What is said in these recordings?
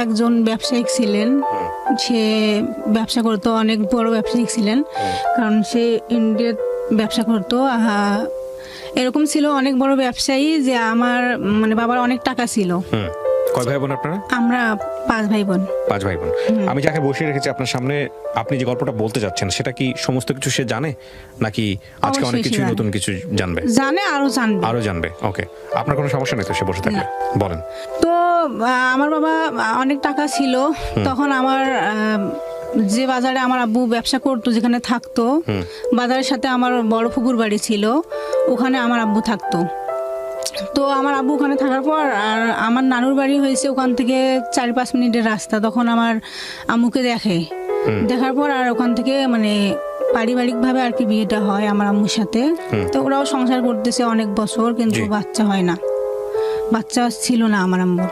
একজন ব্যবসায়িক ছিলেন, সে ব্যবসা করতো, অনেক বড় ব্যবসায়িক ছিলেন, কারণ সে ইন্ডিয়ার ব্যবসা করতো। এরকম ছিল অনেক বড় ব্যবসায়ী যে আমার মানে বাবার অনেক টাকা ছিল। কয় ভাই বোন আপনারা? আমরা 5 ভাই বোন। 5 ভাই বোন। আমি যাকে বসিয়ে রেখেছি আপনার সামনে, আপনি যে গল্পটা বলতে যাচ্ছেন সেটা কি সমস্ত কিছু সে জানে, নাকি আজকে অনেক কিছু নতুন কিছু জানবে? জানে, আরো জানবে। ওকে, আপনার কোনো সমস্যা নেই তো সে বসে থাকলে? বলেন। তো আমার বাবা অনেক টাকা ছিল তখন। আমার যে বাজারে আমার আব্বু ব্যবসা করতো, যেখানে থাকতো, বাজারের সাথে আমার বড় ফুপুর বাড়ি ছিল, ওখানে আমার আব্বু থাকতো। তো আমার আব্বু ওখানে থাকার পর আর আমার নানুর বাড়ি হয়েছে ওখান থেকে 4-5 মিনিটের রাস্তা। তখন আমার আম্মুকে দেখার পর আর ওখান থেকে মানে পারিবারিকভাবে আর কি বিয়েটা হয় আমার আম্মুর সাথে। তো ওরাও সংসার করতেছে অনেক বছর, কিন্তু বাচ্চা হয় না, বাচ্চা ছিল না আমার আম্মুর।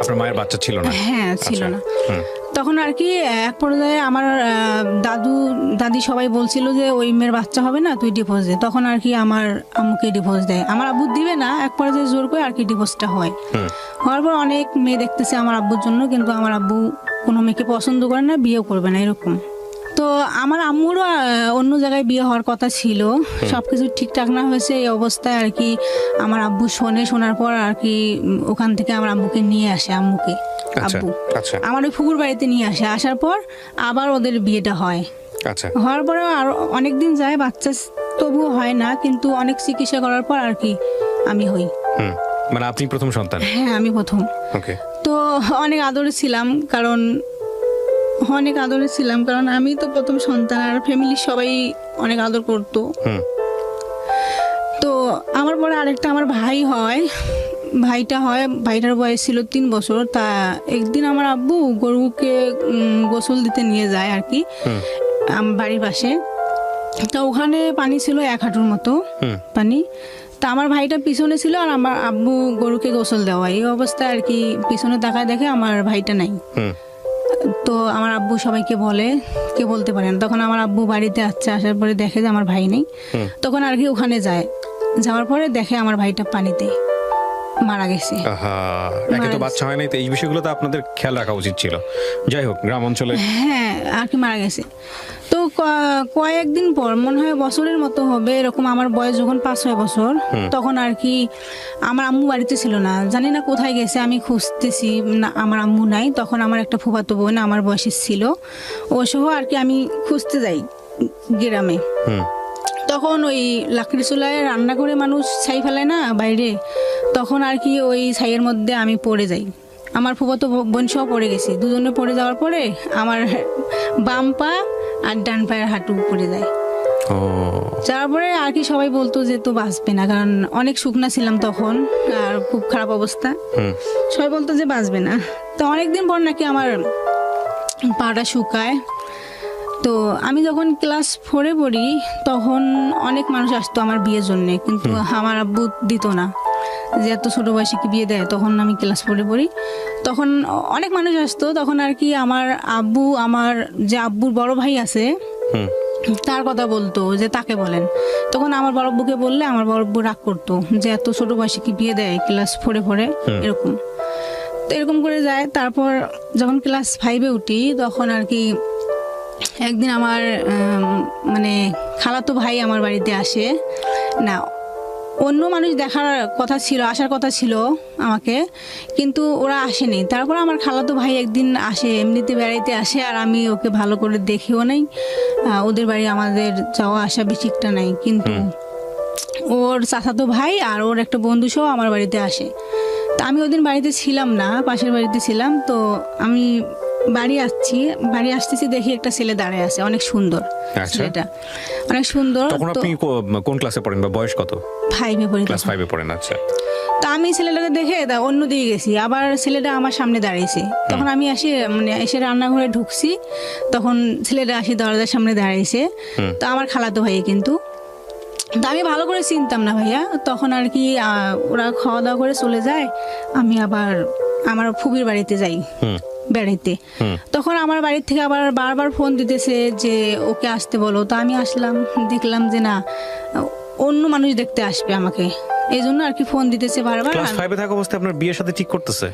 আপনার মায়ের বাচ্চা ছিল না? হ্যাঁ, ছিল না। তখন আর কি এক পর্যায়ে আমার দাদু দাদি সবাই বলছিল যে ওই মেয়ের বাচ্চা হবে না, তুই ডিভোর্স দে। তখন আর কি আমার আম্মুকে ডিভোর্স দেয়। আমার আব্বু দিবে না, এক পর্যায়ে জোর করে আর কি ডিভোর্সটা হয়। হওয়ার পর অনেক মেয়ে দেখতেছে আমার আব্বুর জন্য, কিন্তু আমার আব্বু কোনো মেয়েকে পছন্দ করে না, বিয়েও করবে না, এরকম। তো আমার আম্মুরও অন্য জায়গায় বিয়ে হওয়ার কথা ছিল, সবকিছু ঠিকঠাক না হয়েছে। এই অবস্থায় আর কি আমার আব্বু শোনার পর আর কি ওখান থেকে আমার আব্বুকে নিয়ে আসে, আম্মুকে আব্বু আমার ওই ফুকুর বাড়িতে নিয়ে আসে। আসার পর আবার ওদের বিয়েটা হয়। হওয়ার পরে আরো অনেকদিন যায়, বাচ্চা তবুও হয় না, কিন্তু অনেক চিকিৎসা করার পর আর কি আমি হই। মানে আপনি প্রথম সন্তান? হ্যাঁ, আমি প্রথম। তো অনেক আদরে ছিলাম, কারণ আমি তো প্রথম সন্তান, আর ফ্যামিলির সবাই অনেক আদর করতো। তো আমার পরে আরেকটা আমার ভাইটার বয়স ছিল 3 বছর। তা একদিন আমার আব্বু গরুকে গোসল দিতে নিয়ে যায় আর কি বাড়ির পাশে। তা ওখানে পানি ছিল 1 হাঁটুর মতো পানি। তা আমার ভাইটা পিছনে ছিল, আর আমার আব্বু গরুকে গোসল দেওয়া। এই অবস্থায় আর কি পিছনে তাকায় দেখে আমার ভাইটা নাই। তো আমার আব্বু সবাইকে বলে, কে বলতে পারেন। তখন আমার আব্বু বাড়িতে আসার পরে দেখে যে আমার ভাই নেই। তখন আর কি ওখানে যাওয়ার পরে দেখে আমার ভাইটা পানিতে মারা গেছে। একে তো বাচ্চা হয় নাই, তো এই বিষয়গুলো তো আপনাদের খেয়াল রাখা উচিত ছিল। যাই হোক, গ্রাম অঞ্চলে হ্যাঁ আর কি মারা গেছে। তো কয়েকদিন পর, মনে হয় বছরের মতো হবে এরকম, আমার বয়স যখন 5-6 বছর, তখন আর কি আমার আম্মু বাড়িতে ছিল না, জানি না কোথায় গেছে। আমি খুঁজতেছি না, আমার আম্মু নাই। তখন আমার একটা ফুফাতো বোন আমার বয়সের ছিল, ও সহ আর কি আমি খুঁজতে যাই গ্রামে। তখন ওই লাকড়ি চুলায় রান্না করে মানুষ ছাই ফেলায় না বাইরে, তখন আর কি ওই ছাইয়ের মধ্যে আমি পড়ে যাই। আমার ফুফাতো বোন সহ পড়ে গেছি। দুজনে পড়ে যাওয়ার পরে আমার বাম পা আর ডান পায়ের হাঁটু পড়ে যায়। তারপরে আর কি সবাই বলতো যে তো বাঁচবে না, কারণ অনেক শুকনা ছিলাম তখন, আর খুব খারাপ অবস্থা। সবাই বলতো যে বাঁচবে না। তো অনেকদিন পর নাকি আমার পাটা শুকায়। তো আমি যখন ক্লাস 4-এ পড়ি, তখন অনেক মানুষ আসতো আমার বিয়ের জন্যে, কিন্তু আমার আব্বু দিত না, যে এত ছোট বয়সে কি বিয়ে দেয়। তখন আমি ক্লাস 4-এ পড়ি, তখন অনেক মানুষ আসতো। তখন আর কি আমার যে আব্বুর বড় ভাই আছে, তার কথা বলতো যে তাকে বলেন। তখন আমার বড় আব্বুকে বললে আমার বড় আব্বু রাগ করতো, যে এত ছোট বয়সে কি বিয়ে দেয় ক্লাস 4-এ পড়ে, এরকম। তো এরকম করে যায়। তারপর যখন ক্লাস 5-এ উঠি, তখন আর কি একদিন আমার মানে খালাতো ভাই আমার বাড়িতে আসে না, অন্য মানুষ আসার কথা ছিল আমাকে, কিন্তু ওরা আসেনি। তারপর আমার খালাতো ভাই একদিন আসে, এমনিতে বেড়াইতে আসে, আর আমি ওকে ভালো করে দেখিও নাই। ওদের বাড়ি আমাদের যাওয়া আসা বেশি একটা নাই, কিন্তু ওর চাচাতো ভাই আর ওর একটা বন্ধু সহ আমার বাড়িতে আসে। তা আমি ওদিন বাড়িতে ছিলাম না, পাশের বাড়িতে ছিলাম। তো আমি বাড়ি আসতেছি, দেখি একটা ছেলে দাঁড়ায় আছে, অনেক সুন্দর ছেলেটা, অনেক সুন্দর। তখন আপনি কোন ক্লাসে পড়েন বা বয়স কত? 5-এ পড়ি। ক্লাস 5-এ পড়েন, আচ্ছা। তা আমি ছেলেটাকে দেখে অন্য দিকে গেছি, আবার ছেলেটা আমার সামনে দাঁড়িয়েছে। তখন আমি এসে রান্নাঘরে ঢুকছি, তখন ছেলেটা আসি দরজার সামনে দাঁড়িয়েছে। তো আমার খালাতো ভাই, কিন্তু তা আমি ভালো করে চিনতাম না ভাইয়া। তখন আর কি ওরা খাওয়া দাওয়া করে চলে যায়, আমি আবার আমার ফুবির বাড়িতে যাই বেড়াইতে। তখন আমার বাড়ির থেকে আবার বারবার ফোন দিতেছে যে ওকে আসতে বলো। তো আমি আসলাম, দেখলাম যে না, অন্য মানুষ দেখতে আসবে আমাকে, এই জন্য আর কি ফোন দিতেছে বারবার। ক্লাস 5-এ থাকা অবস্থায় আপনার বিয়ের সাথে ঠিক করতেছে?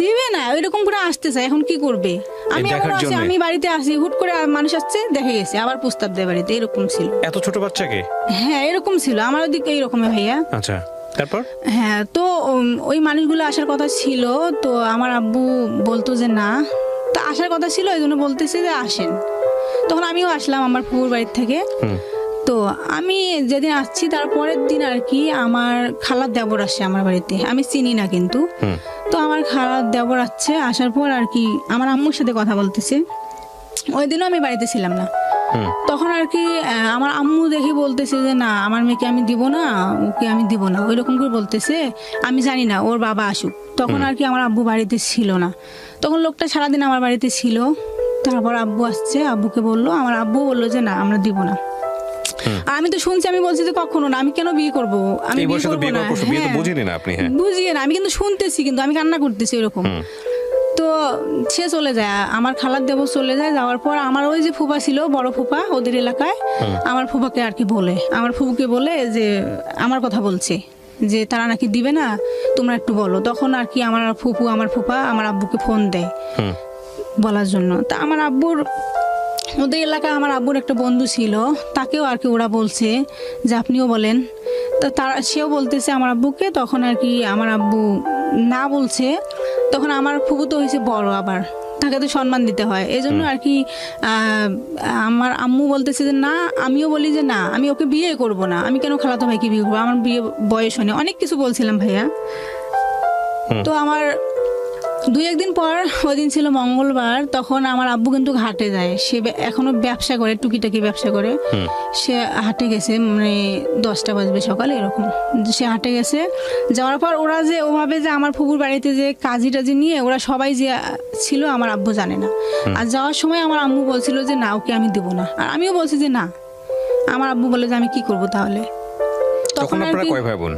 দেবে না, ওইরকম করে আসতে চায়। এখন কি করবে? আমি দেখার এমন আছি, জন্যে? আমি বাড়িতে আসি, হুট করে মানুষ আসছে, দেখে গেছে, আবার প্রস্তাব দেয় বাড়িতে, এরকম ছিল। এত ছোট বাচ্চাকে? হ্যাঁ এরকম ছিল আমার ওদিকে, এইরকম ভাইয়া। আচ্ছা, তারপর? হ্যাঁ, তো ওই মানুষগুলো আসার কথা ছিল, তো আমার আব্বু বলতো যে না, তো আসার কথা ছিল, এই জন্য বলতেছে যে আসেন। তখন আমিও আসলাম আমার ফুফুর বাড়ির থেকে। হুম। তো আমি যেদিন আসছি তারপরের দিন আর কি আমার খালার দেবর আসে আমার বাড়িতে, আমি চিনি না কিন্তু। হুম। তো আমার খালার দেবর আসছে, আসার পর আর কি আমার আম্মুর সাথে কথা বলতেছে। ওই দিনও আমি বাড়িতে ছিলাম না। হুম। তখন আর কি আমার আম্মু দেখি বলতেছে যে না, আমার মেয়েকে আমি দিব না, ওকে আমি দিব না, ওই রকম করে বলতেছে। আমি জানি না ওর বাবা আসুক। তখন আর কি আমার আব্বু বাড়িতে ছিল না, তখন লোকটা সারাদিন আমার বাড়িতে ছিল। তারপর আব্বু আসছে, আব্বুকে বললো, আমার আব্বু বললো যে না, আমরা দিব না। আর আমি তো শুনছি, আমি বলছি যে কখনো না, আমি কেন বিয়ে করব, আমি এই বিয়ে বয়সে তো করবো বিয়ে না। করার প্রশ্ন, বিয়ে তো হ্যাঁ, বুঝিনি না আপনি। হ্যাঁ, বুঝিয়ে না, আমি কিন্তু শুনতেছি, কিন্তু আমি কান্না করতেছি এরকম। তো সে চলে যায়, আমার খালার দেবর চলে যায়। যাওয়ার পর আমার ওই যে ফুপা ছিল, বড় ফুপা ওদের এলাকায়, আমার ফুপাকে আর কি বলে, আমার ফুপুকে বলে যে আমার কথা বলছে যে তারা নাকি দিবে না, তোমরা একটু বলো। তখন আর কি আমার ফুপু, আমার ফুপা আমার আব্বুকে ফোন দেয় হুম। বলার জন্য। তা আমার আব্বুর, ওদের এলাকায় আমার আব্বুর একটা বন্ধু ছিল, তাকেও আর কি ওরা বলছে যে আপনিও বলেন। তো তারা, সেও বলতেছে আমার আব্বুকে। তখন আর কি আমার আব্বু না বলছে। তখন আমার ফুফু তো হয়েছে বড়, আবার তাকে তো সম্মান দিতে হয়, এই জন্য আর কি আমার আম্মু বলতেছে যে না, আমিও বলি যে না, আমি ওকে বিয়ে করব না, আমি কেন খালাতো ভাইকে বিয়ে করবো, আমার বিয়ে বয়স হয়নি, অনেক কিছু বলছিলাম ভাইয়া। তো আমার 2-1 দিন পর, ওই দিন ছিল মঙ্গলবার, তখন আমার আব্বু কিন্তু ঘাটে যায়। সে এখনো ব্যবসা করে, টুকিটাকি ব্যবসা করে। সে হাটে গেছে, মানে 10টা বাজবে সকালে এরকম, সে হাটে গেছে। যাওয়ার পর ওরা যে ওভাবে যে আমার ফুফুর বাড়িতে যে কাজী টাজি নিয়ে ওরা সবাই যে ছিল, আমার আব্বু জানে না। আর যাওয়ার সময় আমার আম্মু বলছিল যে না, ওকে আমি দেবো না। আর আমিও বলছি যে না। আমার আব্বু বলে যে আমি কি করব তাহলে। তখন আর আপনারা কি, কয় ভাই বোন?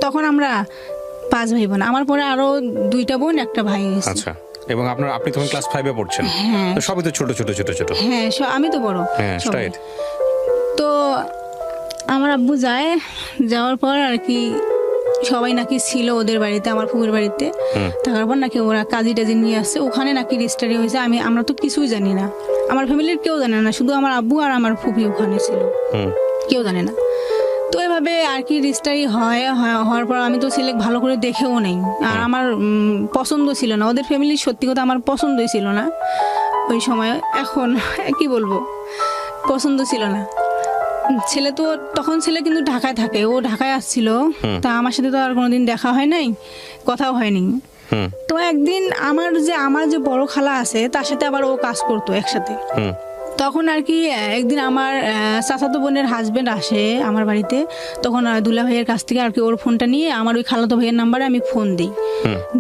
তখন আমরা 5 ভাই বোন, আমার পরে আরো 2টা বোন, একটা ভাই হয়েছে। আচ্ছা, এবং আপনি তখন ক্লাস 5-এ পড়ছেন। হ্যাঁ। তো সবই তো ছোট ছোট ছোট ছোট। হ্যাঁ, আমি তো বড়। হ্যাঁ, সবাই। রাইট। তো আমার আব্বু যায়, যাওয়ার পর আর কি সবাই নাকি ছিল ওদের বাড়িতে, আমার ফুফুর বাড়িতে। থাকার পর নাকি ওরা কাজী টাজি নিয়ে আসছে, ওখানে নাকি রেজিস্ট্রি হয়েছে। আমরা তো কিছুই জানি না, আমার ফ্যামিলির কেউ জানে না, শুধু আমার আব্বু আর আমার ফুফি ওখানে ছিল, কেউ জানে না। তো এভাবে আর কি রেজিস্ট্রি হওয়ার পর আমি তো ছেলে ভালো করে দেখেও নেই, আর আমার পছন্দ ছিল না, ওদের ফ্যামিলির সত্যি কথা আমার পছন্দই ছিল না ওই সময়। এখন কি বলবো, পছন্দ ছিল না। ছেলে তো তখন, ছেলে কিন্তু ঢাকায় থাকে, ও ঢাকায় আসছিল। তা আমার সাথে তো আর কোনোদিন দেখা হয় নাই, কথাও হয়নি। তো একদিন আমার যে বড় খালা আছে, তার সাথে আবার ও কাজ করতো একসাথে। তখন আর কি একদিন আমার চাচাতো বোনের হাজবেন্ড আসে আমার বাড়িতে। তখন দুলা ভাইয়ের কাছ থেকে আর কি ওর ফোনটা নিয়ে আমার ওই খালাতো ভাইয়ের নাম্বারে আমি ফোন দিই।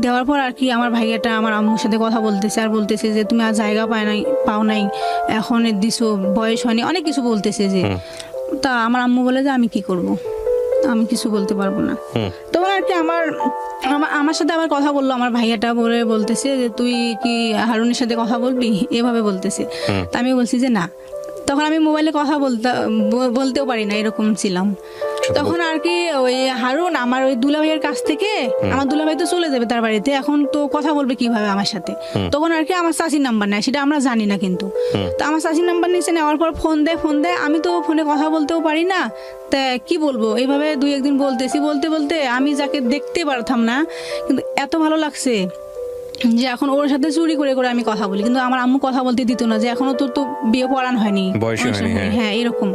দেওয়ার পর আর কি আমার ভাইয়াটা আমার আম্মুর সাথে কথা বলতেছে, আর বলতেছে যে তুমি আর জায়গা পাও নাই, এখন দিছো, বয়স হয়নি, অনেক কিছু বলতেছে যে। তা আমার আম্মু বলে যে আমি কি করব, আমি কিছু বলতে পারবো না। তখন আর কি আমার সাথে আবার কথা বললো আমার ভাইয়াটা, বলতেছে যে তুই কি হারুনের সাথে কথা বলবি, এভাবে বলতেছে। তা আমি বলছি যে না। তখন আমি মোবাইলে কথা বলতেও পারি না, এরকম ছিলাম। তখন আর কি ওই হারুন আমার ওই দুলা ভাইয়ের কাছ থেকে, আমার দুলা ভাই তো চলে যাবে তার বাড়িতে, এখন তো কথা বলবে কিভাবে আমার সাথে। তখন আর কি আমার চাচির নাম্বার নেয়, সেটা আমরা জানি না কিন্তু। তো আমার চাচির নাম্বার নিচে নেওয়ার পর ফোন দেয়, আমি তো ফোনে কথা বলতেও পারি না, তা কি বলবো। এইভাবে 2-1 দিন বলতে বলতে আমি যাকে দেখতে পারতাম না, কিন্তু এত ভালো লাগছে যে এখন ওর সাথে চুরি করে করে আমি কথা বলি। কিন্তু আমার আম্মু কথা বলতে দিত না, যে এখনো তো বিয়ে পড়ানো হয়নি, হ্যাঁ এরকম।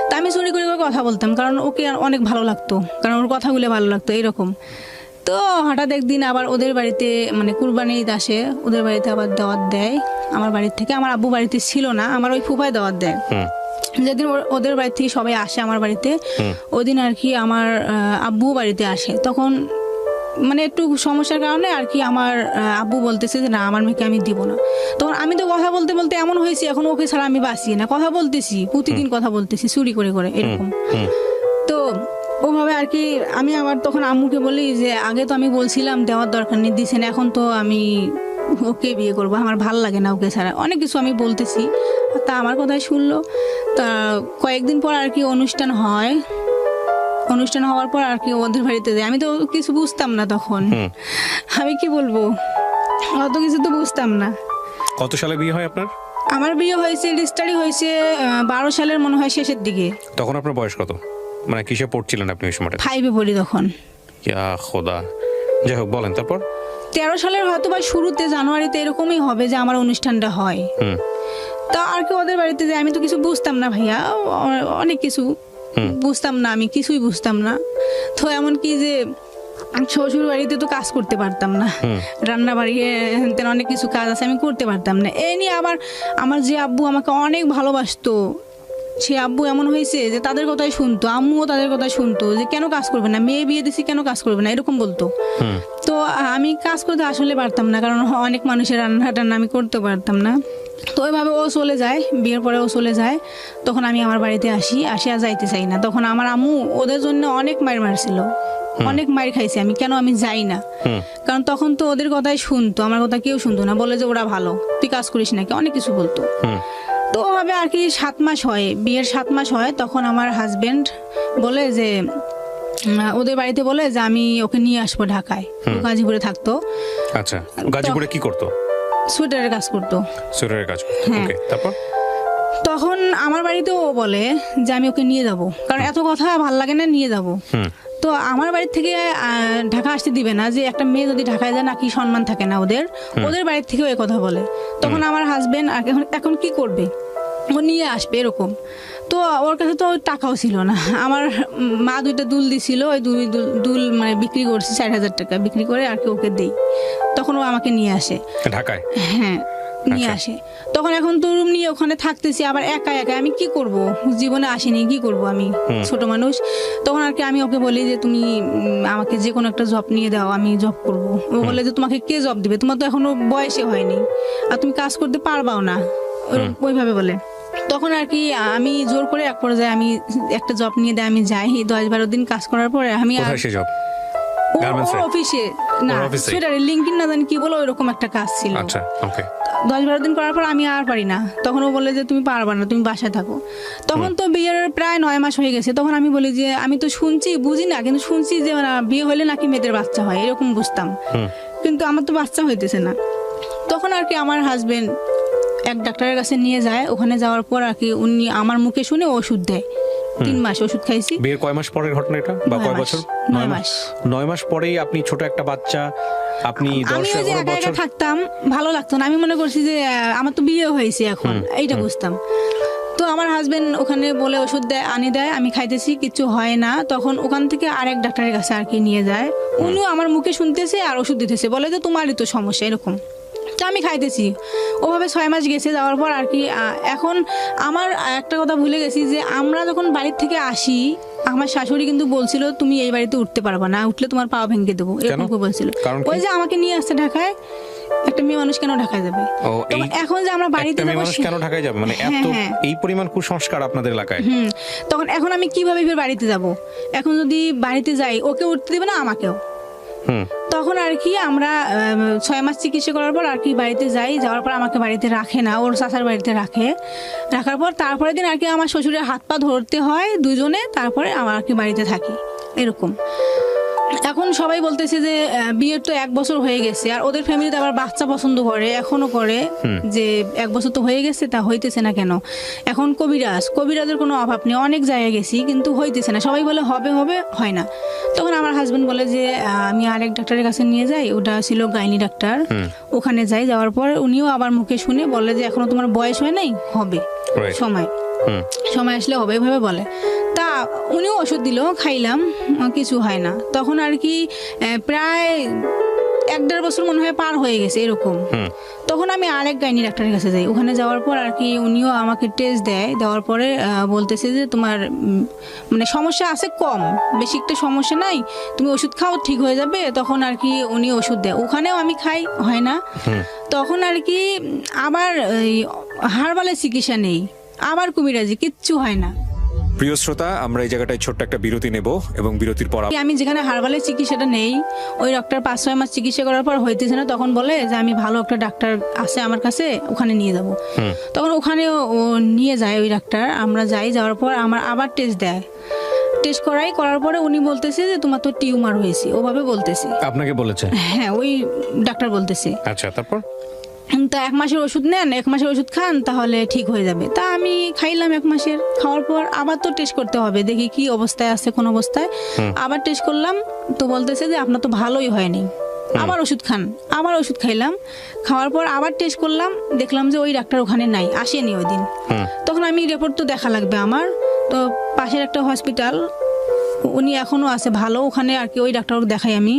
তা আমি চুরি করে করে কথা বলতাম, কারণ ওকে অনেক ভালো লাগতো, কারণ ওর কথাগুলো ভালো লাগতো এরকম। তো হঠাৎ একদিন আবার ওদের বাড়িতে, মানে কুরবানি ঈদ আসে, ওদের বাড়িতে আবার দাওয়াত দেয় আমার বাড়ির থেকে। আমার আব্বু বাড়িতে ছিল না, আমার ওই ফুফায় দাওয়াত দেয়। যেদিন ওদের বাড়ি থেকে সবাই আসে আমার বাড়িতে, ওই দিন আর কি আমার আব্বু বাড়িতে আসে। তখন মানে একটু সমস্যার কারণে আর কি আমার আব্বু বলতেছে যে না, আমার মেয়েকে আমি দিব না। তখন আমি তো কথা বলতে বলতে এমন হয়েছি, এখন ওকে ছাড়া আমি বাঁচি না, কথা বলতেছি, প্রতিদিন কথা বলতেছি চুরি করে করে এরকম। তো ওভাবে আর কি আমি আবার তখন আম্মুকে বলি যে আগে তো আমি বলছিলাম দেওয়ার দরকার নেই, দিছেন, এখন তো আমি ওকে বিয়ে করবো, আমার ভাল লাগে না ওকে ছাড়া, অনেক কিছু আমি বলতেছি। তা আমার কথাই শুনলো। তা কয়েকদিন পর আর কি অনুষ্ঠান হয়, অনুষ্ঠান হওয়ার পর আর কি ওদের বাড়িতে যাই। আমি তো কিছু বুঝতাম না তখন, আমি কি বলবো, অত কিছু তো বুঝতাম না। কত সালে বিয়ে হয় আপনার? আমার বিয়ে হয়েছে, রেজিস্ট্রি হয়েছে 12 সালের মনে হয় শেষের দিকে। তখন আপনার বয়স কত, মানে কিসে পড়ছিলেন আপনি ওই সময়টা? 5-এ পড়ি তখন। ইয়া খোদা, যাই হোক বলেন তারপর। 13 সালের হয়তো বা শুরুতে জানুয়ারিতে এরকমই হবে যে আমার অনুষ্ঠানটা হয়। তা আর কি ওদের বাড়িতে যে আমি তো কিছু বুঝতাম না ভাইয়া, অনেক কিছু বুঝতাম না, আমি কিছুই বুঝতাম না। তো এমন কি যে শ্বশুর বাড়িতে তো কাজ করতে পারতাম না, রান্না বাড়িয়ে অনেক কিছু কাজ আছে আমি করতে পারতাম না। এই নিয়ে আবার আমার যে আব্বু আমাকে অনেক ভালোবাসতো, সে আব্বু এমন হয়েছে যে তাদের কথাই শুনতো, আম্মুও তাদের কথাই শুনতো যে কেন কাজ করবে না, মেয়ে বিয়ে দিছি কেন কাজ করবে না, এরকম বলতো। তো আমি কাজ করতে আসলে পারতাম না, কারণ অনেক মানুষের রান্না টান্না আমি করতে পারতাম না। তো ওইভাবে ও চলে যায়, বিয়ের পরে ও চলে যায়। তখন আমি আমার বাড়িতে আসি আর যাইতে চাই না। তখন আমার আম্মু ওদের জন্য অনেক মার মারছিল, অনেক মার খাইছি আমি, কেন আমি যাই না। কারণ তখন তো ওদের কথাই শুনতো, আমার কথা কেউ শুনতো না, বলে যে ওরা ভালো, তুই কাজ করিস নাকি, অনেক কিছু বলতো। তো ওভাবে আর কি 7 মাস হয়, বিয়ের 7 মাস হয়। তখন আমার হাজবেন্ড বলে যে ওদের বাড়িতে বলে যে আমি ওকে নিয়ে আসবো ঢাকায়। ও গাজীপুরে থাকতো। আচ্ছা, গাজীপুরে কি করতো? সোয়েটারের কাজ করতো। সোয়েটারের কাজ করতো, ওকে। তারপর তখন আমার বাড়িতে ও বলে যে আমি ওকে নিয়ে যাব, কারণ এত কথা ভাল লাগে না, নিয়ে যাব। তো আমার বাড়ি থেকে ঢাকা আসতে দিবে না, যে একটা মেয়ে যদি ঢাকায় যায় নাকি সম্মান থাকে না ওদের, ওদের বাড়ির থেকেও এই কথা বলে। তখন আমার হাজবেন্ড এখন কি করবে, ও নিয়ে আসবে এরকম। তো ওর কাছে তো টাকাও ছিল না। আমার মা 2টা দুল দিছিল, ওই দুল মানে বিক্রি করছি 4,000 টাকা বিক্রি করে আর কি ওকে দেই। তখন ও আমাকে নিয়ে আসে ঢাকায়। হ্যাঁ, নিয়ে আসে। তখন এখন তো রুম নিয়ে ওখানে থাকতেছি, আবার একা একা আমি কি করব, জীবনে আসিনি, কি করব আমি, ছোট মানুষ। তখন আর কি আমি ওকে বলি যে তুমি আমাকে যে কোনো একটা জব নিয়ে দাও, আমি জব করব। ও বলে যে তোমাকে কে জব দিবে, তোমার তো এখনো বয়সে হয়নি আর তুমি কাজ করতে পারবাও না, ওইভাবে বলে। তখন আর কি আমি জোর করে এক পর্যায়ে আমি একটা জব নিয়ে দেয়, আমি যাই। 10-12 দিন কাজ করার পরে আমি অফিসে না, সোয়েটারের লিঙ্কিন না জানি কি বলো, ওইরকম একটা কাজ ছিল। 10-12 দিন করার পর আমি আর পারি না। তখন ও বলে যে তুমি পারবা না, তুমি বাসায় থাকো। তখন তো বিয়ের প্রায় 9 মাস হয়ে গেছে। তখন আমি বলি যে আমি তো শুনছি, বুঝি না, কিন্তু শুনছি যে বিয়ে হলে নাকি মেয়েদের বাচ্চা হয়, এরকম বুঝতাম, কিন্তু আমার তো বাচ্চা হইতেছে না। তখন আর কি আমার হাজবেন্ড এক ডাক্তারের কাছে নিয়ে যায়। ওখানে যাওয়ার পর আর কি উনি আমার মুখে শুনে ওষুধ দেয়। 3 মাস ওষুধ খাইছি। বিয়ের কয় মাস পরের ঘটনা এটা, বা কয় বছর? 9 মাস। 9 মাস পরেই আপনি ছোট একটা বাচ্চা, আপনি 10-11 বছর থাকতাম, ভালো লাগতো না। আমি মনে করছি যে আমার তো বিয়ে হয়েছে এখন, এইটা বুঝতাম। তো আমার হাজবেন্ড ওখানে বলে ওষুধ দেয়, আনি দেয়, আমি খাইতেছি, কিছু হয় না। তখন ওখান থেকে আরেক ডাক্তারের কাছে আর কি নিয়ে যায়। উনিও আমার মুখে শুনতেছে আর ওষুধ দিতেছে, বলে যে তোমারই তো সমস্যা এরকম। তো আমি খাইতেছি, ওভাবে 6 মাস গেছে। যাওয়ার পর আর কি এখন আমার একটা কথা ভুলে গেছি যে আমরা যখন বাড়ির থেকে আসি, আমার শাশুড়ি কিন্তু বলছিল তুমি এই বাড়িতে উঠতে পারবা না, উঠলে তোমার পা ভেঙে দেবো, এরকম বলছিল। ওই যে আমাকে নিয়ে আসছে ঢাকায়, একটা মেয়ে মানুষ কেন ঢাকায় যাবে? এখন যে আমরা বাড়িতে যাবো, কেন ঢাকায় যাবে, মানে এত এই পরিমাণ কুসংস্কার আপনাদের এলাকায়। তখন এখন আমি কিভাবে ফের বাড়িতে যাব? এখন যদি বাড়িতে যাই, ওকে উঠতে দিবে না, আমাকেও। তখন আর কি আমরা 6 মাস চিকিৎসা করার পর আর কি বাড়িতে যাই। যাওয়ার পর আমাকে বাড়িতে রাখে না, ওর চাচার বাড়িতে রাখে। রাখার পর তারপরের দিন আর কি আমার শ্বশুরের হাত পা ধরতে হয় দুজনে, তারপরে আমার আর কি বাড়িতে থাকি এরকম। এখন সবাই বলতেছে যে বিয়ের তো 1 বছর হয়ে গেছে, আর ওদের ফ্যামিলিতে আবার বাচ্চা পছন্দ করে, এখনো করে, যে 1 বছর তো হয়ে গেছে, তা হইতেছে না কেন? এখন কবিরাজের কোনো অভাব নেই, অনেক জায়গায় গেছি কিন্তু হইতেছে না, সবাই বলে হবে হবে, হয় না। তখন আমার হাজবেন্ড বলে যে আমি আরেক ডাক্তারের কাছে নিয়ে যাই, ওটা ছিল গাইনি ডাক্তার। ওখানে যাই, যাওয়ার পর উনিও আবার মুখে শুনে বলে যে এখনো তোমার বয়স হয় নাই, হবে সময় আসলে হবে, এভাবে বলে। তা উনিও ওষুধ দিল, খাইলাম, কিছু হয় না। তখন আর কি প্রায় 1-1.5 বছর মনে হয় পার হয়ে গেছে এরকম। তখন আমি আরেক গাইনি ডাক্তারের কাছে যাই। ওখানে যাওয়ার পর আর কি উনিও আমাকে টেস্ট দেয়, দেওয়ার পরে বলতেছে যে তোমার মানে সমস্যা আছে কম, বেশি একটা সমস্যা নাই, তুমি ওষুধ খাও ঠিক হয়ে যাবে। তখন আর কি উনি ওষুধ দেয়, ওখানেও আমি খাই, হয় না। তখন আর কি আবার হারবালের চিকিৎসা নেই, আবার কুমিরাজি, কিচ্ছু হয় না। প্রিয় শ্রোতা, আমরা এই জায়গাটায় ছোট্ট একটা বিরতি নেব এবং বিরতির পর আমি যেখানে হারবালের চিকিৎসাটা নেই, ওই ডক্টর 5-6 মাস চিকিৎসা করার পর হইতেছে না, তখন বলে যে আমি ভালো একটা ডাক্তার আছে আমার কাছে, ওখানে নিয়ে যাব। তখন ওখানে ও নিয়ে যায় ওই ডাক্তার, আমরা যাই, যাওয়ার পর আমার আবার টেস্ট দেয়। টেস্ট করার পরে উনি বলতেছে যে তোমার তো টিউমার হয়েছে, ওভাবে বলতেছে। আপনাকে বলেছে? হ্যাঁ, ওই ডাক্তার বলতেছে। আচ্ছা, তারপর? তা 1 মাসের ওষুধ নেন, 1 মাসের ওষুধ খান, তাহলে ঠিক হয়ে যাবে। তা আমি খাইলাম 1 মাসের, খাওয়ার পর আবার তো টেস্ট করতে হবে, দেখি কি অবস্থায় আছে, কোন অবস্থায়। আবার টেস্ট করলাম, তো বলতেছে যে আপনার তো ভালোই হয়নি, আবার ওষুধ খান। আবার ওষুধ খাইলাম, খাওয়ার পর আবার টেস্ট করলাম, দেখলাম যে ওই ডাক্তার ওখানে নাই, আসেনি ওই দিন। তখন আমি রিপোর্ট তো দেখা লাগবে আমার, তো পাশের একটা হসপিটাল, উনি এখনো আছে ভালো, ওখানে আর কি ওই ডাক্তারকে দেখাই আমি।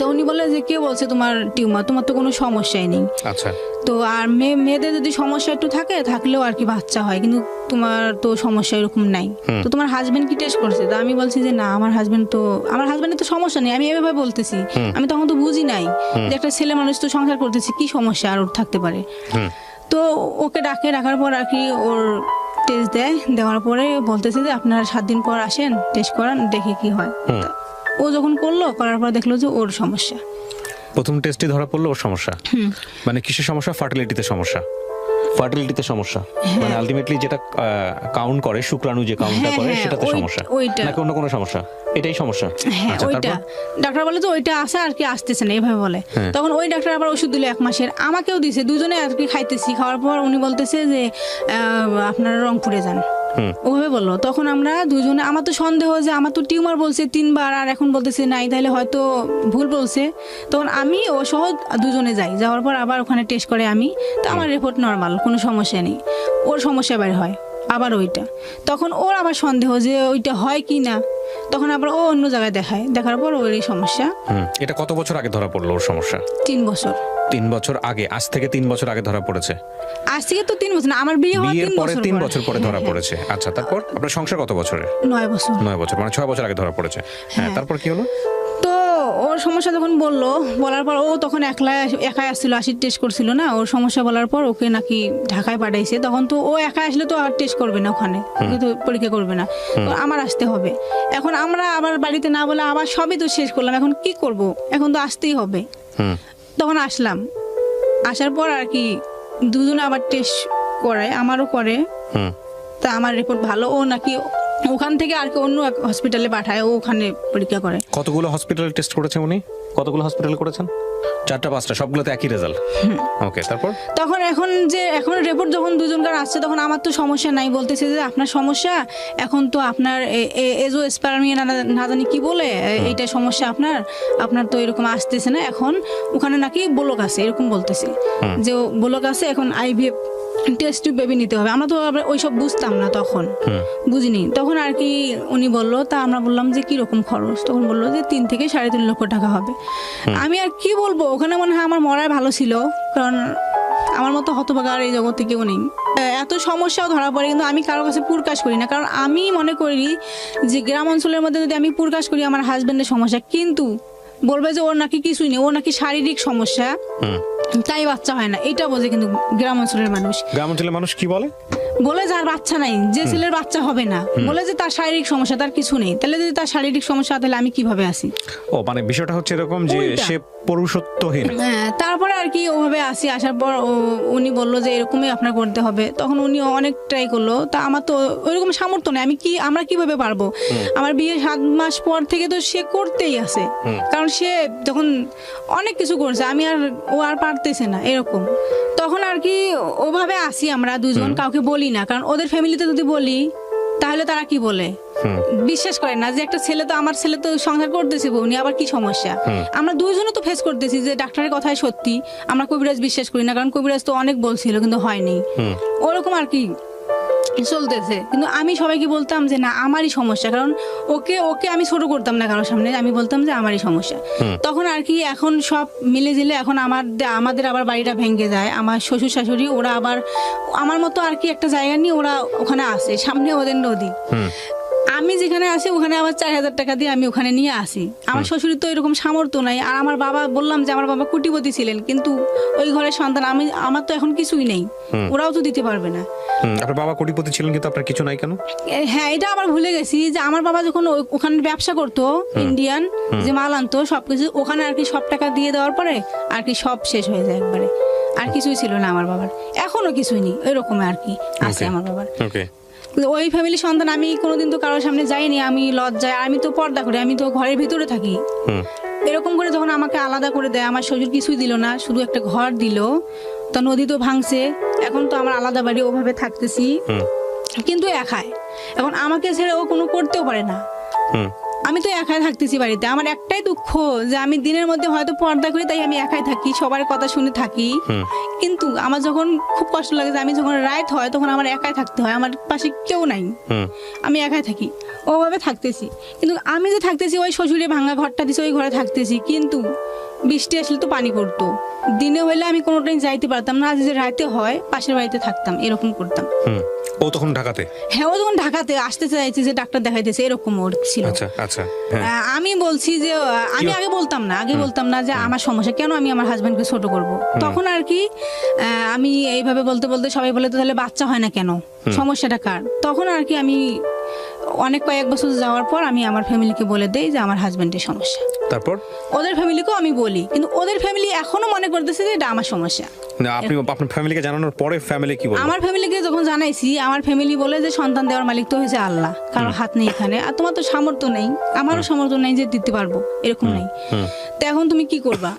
তো উনি বলে যে কে বলছে তোমার টিউমার, তোমার তো কোনো সমস্যাই নেই। আচ্ছা। তো আর মেয়েদের যদি সমস্যা একটু থাকলেও আর কি বাচ্চা হয়, কিন্তু তোমার তো সমস্যা এরকম নাই। তো তোমার হাজবেন্ড কি টেস্ট করছে? তো আমি বলছি যে না, আমার হাজবেন্ডের তো সমস্যা নেই, আমি এভাবে বলতেছি। আমি তখন তো বুঝি নাই যে একটা ছেলে মানুষ তো সংসার করতেছি, কি সমস্যা আর ওর থাকতে পারে। তো ওকে ডাকার পর আর কি ওর টেস্ট দেওয়ার পরে বলতেছে যে আপনার 7 দিন পর আসেন, টেস্ট করান, দেখি কি হয়। ও যখন করার পর দেখলো যে ওর সমস্যা। প্রথম টেস্টে ধরা পড়লো ওর সমস্যা। মানে কিসের সমস্যা? ফার্টিলিটিতে সমস্যা। মানে আলটিমেটলি যেটা কাউন্ট করে, শুক্রাণু যে কাউন্টটা করে, সেটাতে সমস্যা, নাকি অন্য কোনো সমস্যা? এটাই সমস্যা। হ্যাঁ, ওইটা ডাক্তার বলে তো ওইটা আসে আর কি, আসতেছে না, এভাবে বলে। তখন ওই ডাক্তার আবার ওষুধ দিল 1 মাসের, আমাকেও দিছে, দুজনে আর কি খাইতেছি। খাওয়ার পর উনি বলতেছে যে আপনারা রংপুরে যান, ওভাবে বললো। তখন আমরা দুজনে, আমার তো সন্দেহ যে আমার তো টিউমার বলছে 3 বার, আর এখন বলতেছে নাই, তাহলে হয়তো ভুল বলছে। তখন আমি ও সহ দুজনে যাওয়ার পর আবার ওখানে টেস্ট করে আমি, তো আমার রিপোর্ট নর্মাল, কোনো সমস্যা নেই। ওর সমস্যা বের হয় আবার ওইটা, তখন ওর আবার সন্দেহ যে ওইটা হয় কি না, তখন আবার ও অন্য জায়গায় দেখার পর ওর এই সমস্যা। এটা কত বছর আগে ধরা পড়লো ওর সমস্যা? 3 বছর। 3 বছর আগে? আজ থেকে 3 বছর আগে ধরা পড়েছে? আজ থেকে তো 3 বছর না, আমার বিয়ের 3 বছর পরে ধরা পড়েছে। আচ্ছা, তারপর আপনার সংসার কত বছরের? 9 বছর। 9 বছর, মানে 6 বছর আগে ধরা পড়েছে। হ্যাঁ, তারপর কি হলো? তো ওর সমস্যা যখন বলার পর, ও তখন একাই আসছিল, আসির টেস্ট করছিল না। ওর সমস্যা বলার পর ওকে নাকি ঢাকায় পাঠাইছে। তখন তো ও একা আসলে তো আর টেস্ট করবে না, ওখানে তো পরীক্ষা করবে না, তো আমার আসতে হবে। এখন আমরা আবার বাড়িতে না বলে আবার সবই তো শেষ করলাম, এখন কি করব? এখন তো আসতেই হবে। তখন আসলাম, আসার পর আর কি দুজনে আবার টেস্ট করায়, আমারও করে। তা আমার রিপোর্ট ভালো, ও নাকি ওখান থেকে আর কি অন্য এক হসপিটালে পাঠায়, ও ওখানে পরীক্ষা করে। কতগুলো হসপিটালে টেস্ট করেছে উনি? কতগুলো হসপিটাল করেছেন? 4টা 5টা, সবগুলোতে একই রেজাল্ট? ওকে, তারপর? এখন রিপোর্ট যখন দুজনকার আসছে, তখন আমার তো সমস্যা নাই, বলতেছে যে আপনার সমস্যা এখন তো আপনার এজোস্পার্মিয়া না জানি কি বলে, এইটা সমস্যা আপনার তো এরকম আসতেছে না, এখন ওখানে নাকি ব্লক আছে, এরকম বলতেছে যে ব্লক আছে, এখন আইভিএফ টেস্ট টিউব বেবি নিতে হবে। আমরা তো ওইসব বুঝতাম না, তখন বুঝিনি। তখন আর কি উনি বললো, তা আমরা বললাম যে কিরকম খরচ? তখন বললো যে 3 থেকে 3.5 লক্ষ টাকা হবে। আমি আর কি বলবো, ওখানে মনে হয় আমার মরাই ভালো ছিল, কারণ আমার মতো হতভাগা আর এই জগতে কেউ নেই। এত সমস্যাও ধরা পড়ে, কিন্তু আমি কারো কাছে প্রকাশ করি না, কারণ আমি মনে করি যে গ্রাম অঞ্চলের মধ্যে যদি আমি প্রকাশ করি আমার হাজবেন্ডের সমস্যা, কিন্তু বলবে যে ওর নাকি কিছুই নেই, ওর নাকি শারীরিক সমস্যা, তাই বাচ্চা হয় না, এটা বোঝে। কিন্তু গ্রাম অঞ্চলের মানুষ কি বলে যার বাচ্চা নাই, যে ছেলের বাচ্চা হবে না, বলে যে তার শারীরিক সমস্যা, তার কিছু নেই। তাহলে যদি তার শারীরিক সমস্যা, তাহলে আমি কিভাবে আসি? ও, মানে বিষয়টা হচ্ছে এরকম যে সে পুরুষত্বহীন। হ্যাঁ, তারপরে আর কি ওভাবে আসার পর উনি বললো যে এরকমই আপনার করতে হবে। তখন উনি অনেক ট্রাই করলো, তা আমার তো ওইরকম সামর্থ্য নেই, আমরা কিভাবে পারবো? আমার বিয়ের 7 মাস পর থেকে তো সে করতেই আছে, কারণ সে তখন অনেক কিছু করছে, ও আর পারতেছে না, এরকম। তখন আর কি ওভাবে আসি আমরা দুজন, কাউকে বলি না, কারণ ওদের ফ্যামিলিতে যদি বলি তাহলে তারা কি বলে, বিশ্বাস করে না যে একটা ছেলে তো, আমার ছেলে তো সংসার করতেছে, উনি আবার কি সমস্যা? আমরা দুইজনও তো ফেস করতেছি যে ডাক্তারের কথাই সত্যি, আমরা কবিরাজ বিশ্বাস করি না, কারণ কবিরাজ তো অনেক বলছিল কিন্তু হয়নি, ওরকম আর কি চলতেছে। কিন্তু আমি সবাইকে বলতাম যে না, আমারই সমস্যা, কারণ ওকে আমি ছোট করতাম না কারোর সামনে, আমি বলতাম যে আমারই সমস্যা। তখন আর কি এখন সব মিলে জিলে এখন আমাদের আবার বাড়িটা ভেঙে যায়, আমার শ্বশুর শাশুড়ি ওরা আবার আমার মতো আর কি একটা জায়গা নিয়ে ওরা ওখানে আসে, সামনে ওদের নদী, আমি যেখানে আসি ওখানে আবার 4,000 টাকা দিয়ে আমি ওখানে নিয়ে আসি। আমার শ্বশুরের তো এরকম সামর্থ্য নাই, আর আমার বাবা, বললাম যে আমার বাবা কোটিপতি ছিলেন, কিন্তু ওই ঘরের সন্তান আমার তো এখন কিছুই নেই, ওরাও তো দিতে পারবে না। আপনার বাবা কোটিপতি ছিলেন, কিন্তু আপনার কিছু নাই কেন? হ্যাঁ, এটা আবার ভুলে গেছি যে আমার বাবা যখন ওখানে ব্যবসা করতো, ইন্ডিয়ান যে মাল আনতো সবকিছু, ওখানে আর কি সব টাকা দিয়ে দেওয়ার পরে আর কি সব শেষ হয়ে যায় একবারে, আর কিছুই ছিল না আমার বাবার, এখনো কিছুই নেই, এরকম আর কি আছে আমার বাবার। ওই ফ্যামিলির সন্তান, আমি কোনোদিন তো কারোর সামনে যাইনি, আমি লজ্জায়, আমি তো পর্দা করি, আমি তো ঘরের ভিতরে থাকি। হুম এরকম করে যখন আমাকে আলাদা করে দেয়, আমার শ্বশুর কিছুই দিল না, শুধু একটা ঘর দিল, তা নদী তো ভাঙছে, এখন তো আমার আলাদা বাড়ি, ওভাবে থাকতেছি, হুম কিন্তু একাই। এখন আমাকে ছেড়ে ও কোনো করতেও পারে না, হুম আমি তো একাই থাকতেছি বাড়িতে। আমার একটাই দুঃখ যে আমি দিনের মধ্যে হয়তো পর্দা করি, তাই আমি একাই থাকি, সবার কথা শুনে থাকি। হুম কিন্তু আমার যখন খুব কষ্ট লাগে যে আমি যখন রাত হয় তখন আমার একাই থাকতে হয়, আমার পাশে কেউ নাই, হুম আমি একাই থাকি, ওভাবে থাকতেছি। কিন্তু আমি যে থাকতেছি ওই শ্বশুরে ভাঙা ঘরটা দিছে, ওই ঘরে থাকতেছি, কিন্তু বৃষ্টি আসলে তো পানি পড়তো, দিনে হইলে আমি কোনোটাই যাইতে পারতাম না, আজ যে রাতে হয় পাশের বাড়িতে থাকতাম, এরকম করতাম। হুম ও তখন ঢাকাতে? হ্যাঁ, ও যখন ঢাকাতে আসতে চাইছে যে ডাক্তার দেখাইতেছে, এরকম ওর ছিল। আচ্ছা আচ্ছা হ্যাঁ আমি বলছি যে আমি আগে বলতাম না যে আমার সমস্যা, কেন আমি আমার হাজবেন্ডকে ছোট করব। তখন আর কি আমি এইভাবে বলতে বলতে সবাই বলে তো তাহলে বাচ্চা হয় না কেন, সমস্যাটা কার। তখন আর কি আমি অনেক কয়েক বছর যাওয়ার পর আমি আমার ফ্যামিলিকে বলে দেই যে আমার হাজবেন্ডের সমস্যা। তারপর ওদের ফ্যামিলিকেও আমি বলি, কিন্তু ওদের ফ্যামিলি এখনো মনে করতেছে যে এটা আমার সমস্যা। না, আপনি আপনার ফ্যামিলিকে জানানোর পরে ফ্যামিলি কি বলবে? আমার ফ্যামিলিকে যখন জানাইছি, আমার ফ্যামিলি বলে যে সন্তান দেওয়ার মালিক তো হয়েছে আল্লাহ, কারো হাত নেই এখানে, আর তোমার তো সামর্থ্য নেই, আমারও সামর্থ্য নেই যে দিতে পারবো, এরকম নেই। তো এখন তুমি কি করবা,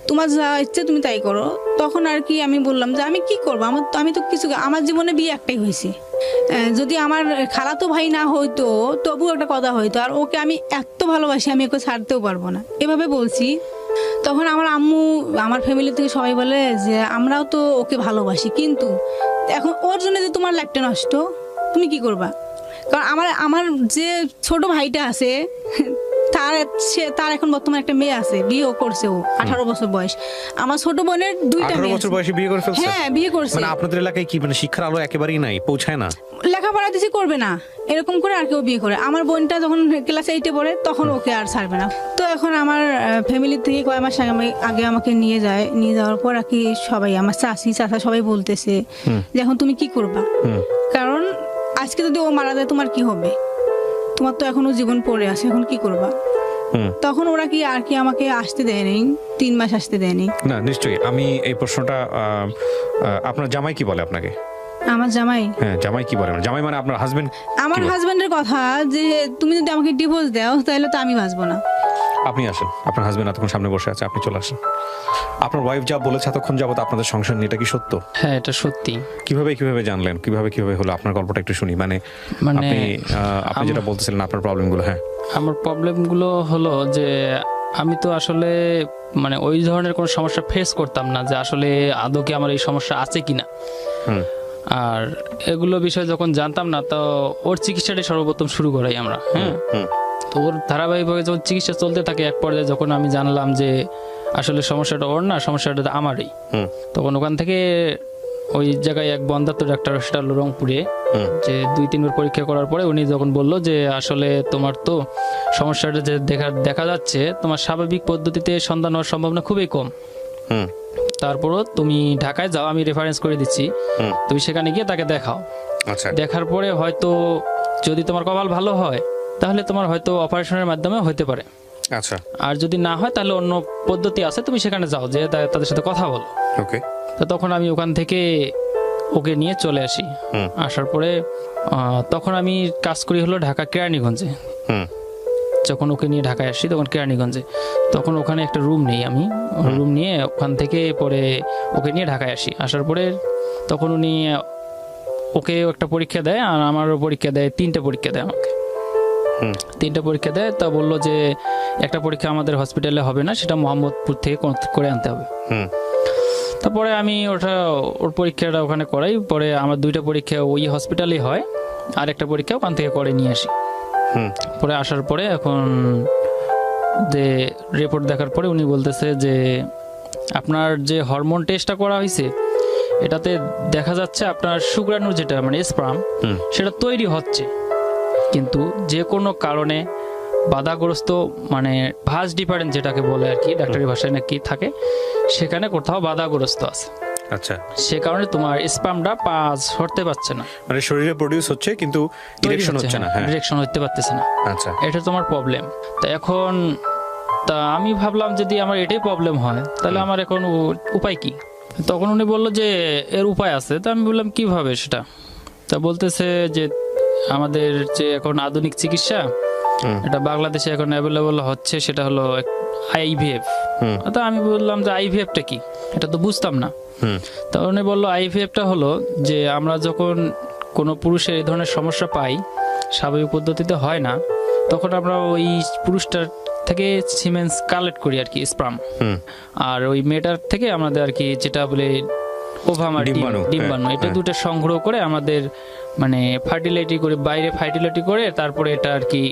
তোমার যা ইচ্ছে তুমি তাই করো। তখন আর কি আমি বললাম যে আমি কি করবো, আমি তো কিছু, আমার জীবনে বিয়ে একটাই হয়েছে, যদি আমার খালাতো ভাই না হইতো তবু একটা কথা হইতো, আর ওকে আমি এত ভালোবাসি, আমি ওকে ছাড়তেও পারবো না, এভাবে বলছি। তখন আমার আম্মু, আমার ফ্যামিলি থেকে সবাই বলে যে আমরাও তো ওকে ভালোবাসি, কিন্তু এখন ওর জন্য যে তোমার লাইফটা নষ্ট, তুমি কি করবা। কারণ আমার যে ছোট ভাইটা আছে, তার এখন বর্তমানে একটা মেয়ে আছে, বিয়েও করছে, ও 18 বছর বয়স। আমার ছোট বোনের 2টা 18 মেয়ে বছর আছে। বয়সে বিয়ে করে ফেলছে? হ্যাঁ, বিয়ে করছে। মানে আপনাদের এলাকায় কি মানে শিক্ষার আলো একেবারেই নাই, পৌঁছায় না? লেখাপড়া দিছি, করবে না, এরকম করে আর কেউ বিয়ে করে। আমার বোনটা যখন ক্লাস 8-এ পড়ে তখন ওকে আর ছাড়বে না। তো এখন আমার ফ্যামিলি থেকে কয় মাস আগে আমাকে নিয়ে যাওয়ার পর আর কি সবাই, আমার চাচা সবাই বলতেছে যে এখন তুমি কি করবা, কারণ আজকে যদি ও মারা যায় তোমার কি হবে, তোমার তো এখনো জীবন পড়ে আছে, এখন কি করবা। তখন ওরা কি আর কি আমাকে আসতে দেয়নি, 3 মাস আসতে দেয়নি। না নিশ্চয়ই। আমি এই প্রশ্নটা আপনার জামাই কি বলে আপনাকে? আমার জামাই, হ্যাঁ জামাই কি বলে? জামাই মানে আপনার হাজবেন্ড? আমার হাজবেন্ডের কথা যে তুমি যদি আমাকে ডিভোর্স দাও তাহলে তো আমি বাঁচবো না। আপনি আসেন, আপনার হাজবেন্ড এতক্ষণ সামনে বসে আছে, আপনি চলে আসেন। আপনার ওয়াইফ যা বলেছে এতক্ষণ যাবত আপনাদের সংসার নিয়ে, এটা কি সত্য? হ্যাঁ, এটা সত্যি। কিভাবে জানলেন, কিভাবে হলো? আপনার গল্পটা একটু শুনি। মানে আপনি যেটা বলতেছিলেন আপনার প্রবলেমগুলো। হ্যাঁ, আমার প্রবলেমগুলো হলো যে আমি তো আসলে মানে ওই ধরনের কোনো সমস্যা ফেস করতাম না, যে আসলে আদৌ কি আমার এই সমস্যা আছে কিনা। আর এগুলো বিষয়ে যখন জানতাম না, তো ওর চিকিৎসাটাই সর্বপ্রথম শুরু করাই আমরা। হ্যাঁ, তো ওর ধারাবাহিকভাবে যখন চিকিৎসা চলতে থাকে, এক পর্যায়ে যখন আমি জানলাম যে আসলে সমস্যাটা ওর না, সমস্যাটা আমারই, তখন ওখান থেকে ওই জায়গায় এক বন্ধাত্ম ডাক্তার সেটা হলো রংপুরে, যে 2-3 বার পরীক্ষা করার পরে উনি যখন বললো যে আসলে তোমার তো সমস্যাটা যে দেখা যাচ্ছে, তোমার স্বাভাবিক পদ্ধতিতে সন্তান হওয়ার সম্ভাবনা খুবই কম, তারপরও তুমি ঢাকায় যাও, আমি রেফারেন্স করে দিচ্ছি, তুমি সেখানে গিয়ে তাকে দেখাও। আচ্ছা, দেখার পরে হয়তো যদি তোমার কপাল ভালো হয় তাহলে তোমার হয়তো অপারেশনের মাধ্যমে হতে পারে। আচ্ছা, আর যদি না হয় তাহলে অন্য পদ্ধতি আছে, তুমি সেখানে যাও, যে তাদের সাথে কথা বলো। ওকে। তো তখন আমি ওখান থেকে ওকে নিয়ে চলে আসি। আসার পরে তখন আমি কাজ করি হলো ঢাকা কেরানীগঞ্জে। যখন ওকে নিয়ে ঢাকায় আসি তখন কেরানীগঞ্জে, তখন ওখানে একটা রুম নেই, আমি রুম নিয়ে ওখান থেকে পরে ওকে নিয়ে ঢাকায় আসি। আসার পরে তখন উনি ওকে একটা পরীক্ষা দেয়, আর আমারও পরীক্ষা দেয়, 3টে পরীক্ষা দেয় আমাকে। 3টে পরীক্ষা দেয়, তা বললো যে একটা পরীক্ষা আমাদের হসপিটালে হবে না, সেটা মোহাম্মদপুর থেকে করে আনতে হবে। তারপরে আমি ওর পরীক্ষাটা ওখানে করাই, পরে আমার 2টা পরীক্ষা ওই হসপিটালেই হয়, আর একটা পরীক্ষা ওখান থেকে করে নিয়ে আসি। পরে আসার পরে এখন যে রিপোর্ট দেখার পরে উনি বলতেছে যে আপনার যে হরমোন টেস্টটা করা হয়েছে, এটাতে দেখা যাচ্ছে আপনার শুক্রাণু যেটা মানে স্পার্ম, সেটা তৈরি হচ্ছে, কিন্তু যে কোনো কারণে বাধাগ্রস্ত, মানে ভাঁজ ডিফারেন্স যেটাকে বলে আর কি, ডাক্তারি ভাষায় নাকি থাকে, সেখানে কোথাও বাধাগ্রস্ত আছে। আচ্ছা, সে কারণে তোমার স্পার্মটা পাস হতে পারছে না, মানে শরীরে প্রোডিউস হচ্ছে কিন্তু ইরেকশন হচ্ছে না। হ্যাঁ, ইরেকশন হতে পারতেছে না। আচ্ছা, এটা তোমার প্রবলেম। তা এখন আমি ভাবলাম যদি আমার এটাই প্রবলেম হয় তাহলে আমার এখন উপায় কি। তখন উনি বললো যে এর উপায় আছে। তা আমি বললাম কিভাবে সেটা। তা বলতেছে যে আমাদের যে এখন আধুনিক চিকিৎসা এটা বাংলাদেশে এখন অ্যাভেলেবল হচ্ছে, সেটা হলো আইভিএফ। তো আমি বললাম যে আইভিএফটা কি, এটা তো বুঝতাম না। তো উনি বললো আইভিএফটা হলো যে আমরা যখন কোনো পুরুষের এই ধরনের সমস্যা পাই, স্বাভাবিক পদ্ধতিতে হয় না, তখন আমরা ওই পুরুষটার থেকে সিমেন্স কালেক্ট করি আর কি, স্পার্ম। আর ওই মেয়েটার থেকে আমাদের আর কি যেটা বলে ওভামা ডিম্বাণু, এটা দুটো সংগ্রহ করে আমাদের মানে ফার্টিলিটি করে, বাইরে ফার্টিলিটি করে তারপরে এটা আর কি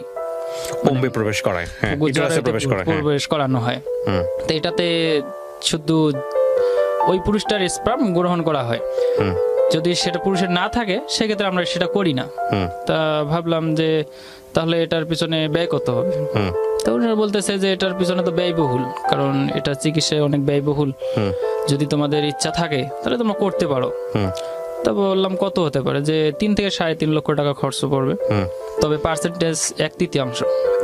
ওম্বে প্রবেশ করায়, ইউটেরাসে প্রবেশ করায়, প্রবেশ করানো হয়। তো এটাতে শুধু ওই পুরুষটার স্পার্ম গ্রহণ করা হয়। যদি সেটা পুরুষের না থাকে সেক্ষেত্রে আমরা সেটা করি না। তা ভাবলাম যে তাহলে এটার পিছনে ব্যয় কত হবে। তো ওনারা বলতেছে যে এটার পিছনে তো ব্যয়বহুল, কারণ এটা চিকিৎসায় অনেক ব্যয়বহুল। যদি তোমাদের ইচ্ছা থাকে তাহলে তোমরা করতে পারো। তা বললাম কত হতে পারে, যে 3 থেকে 3.5 লক্ষ টাকা খরচ পড়বে, তবে পার্সেন্টেজ 1/3।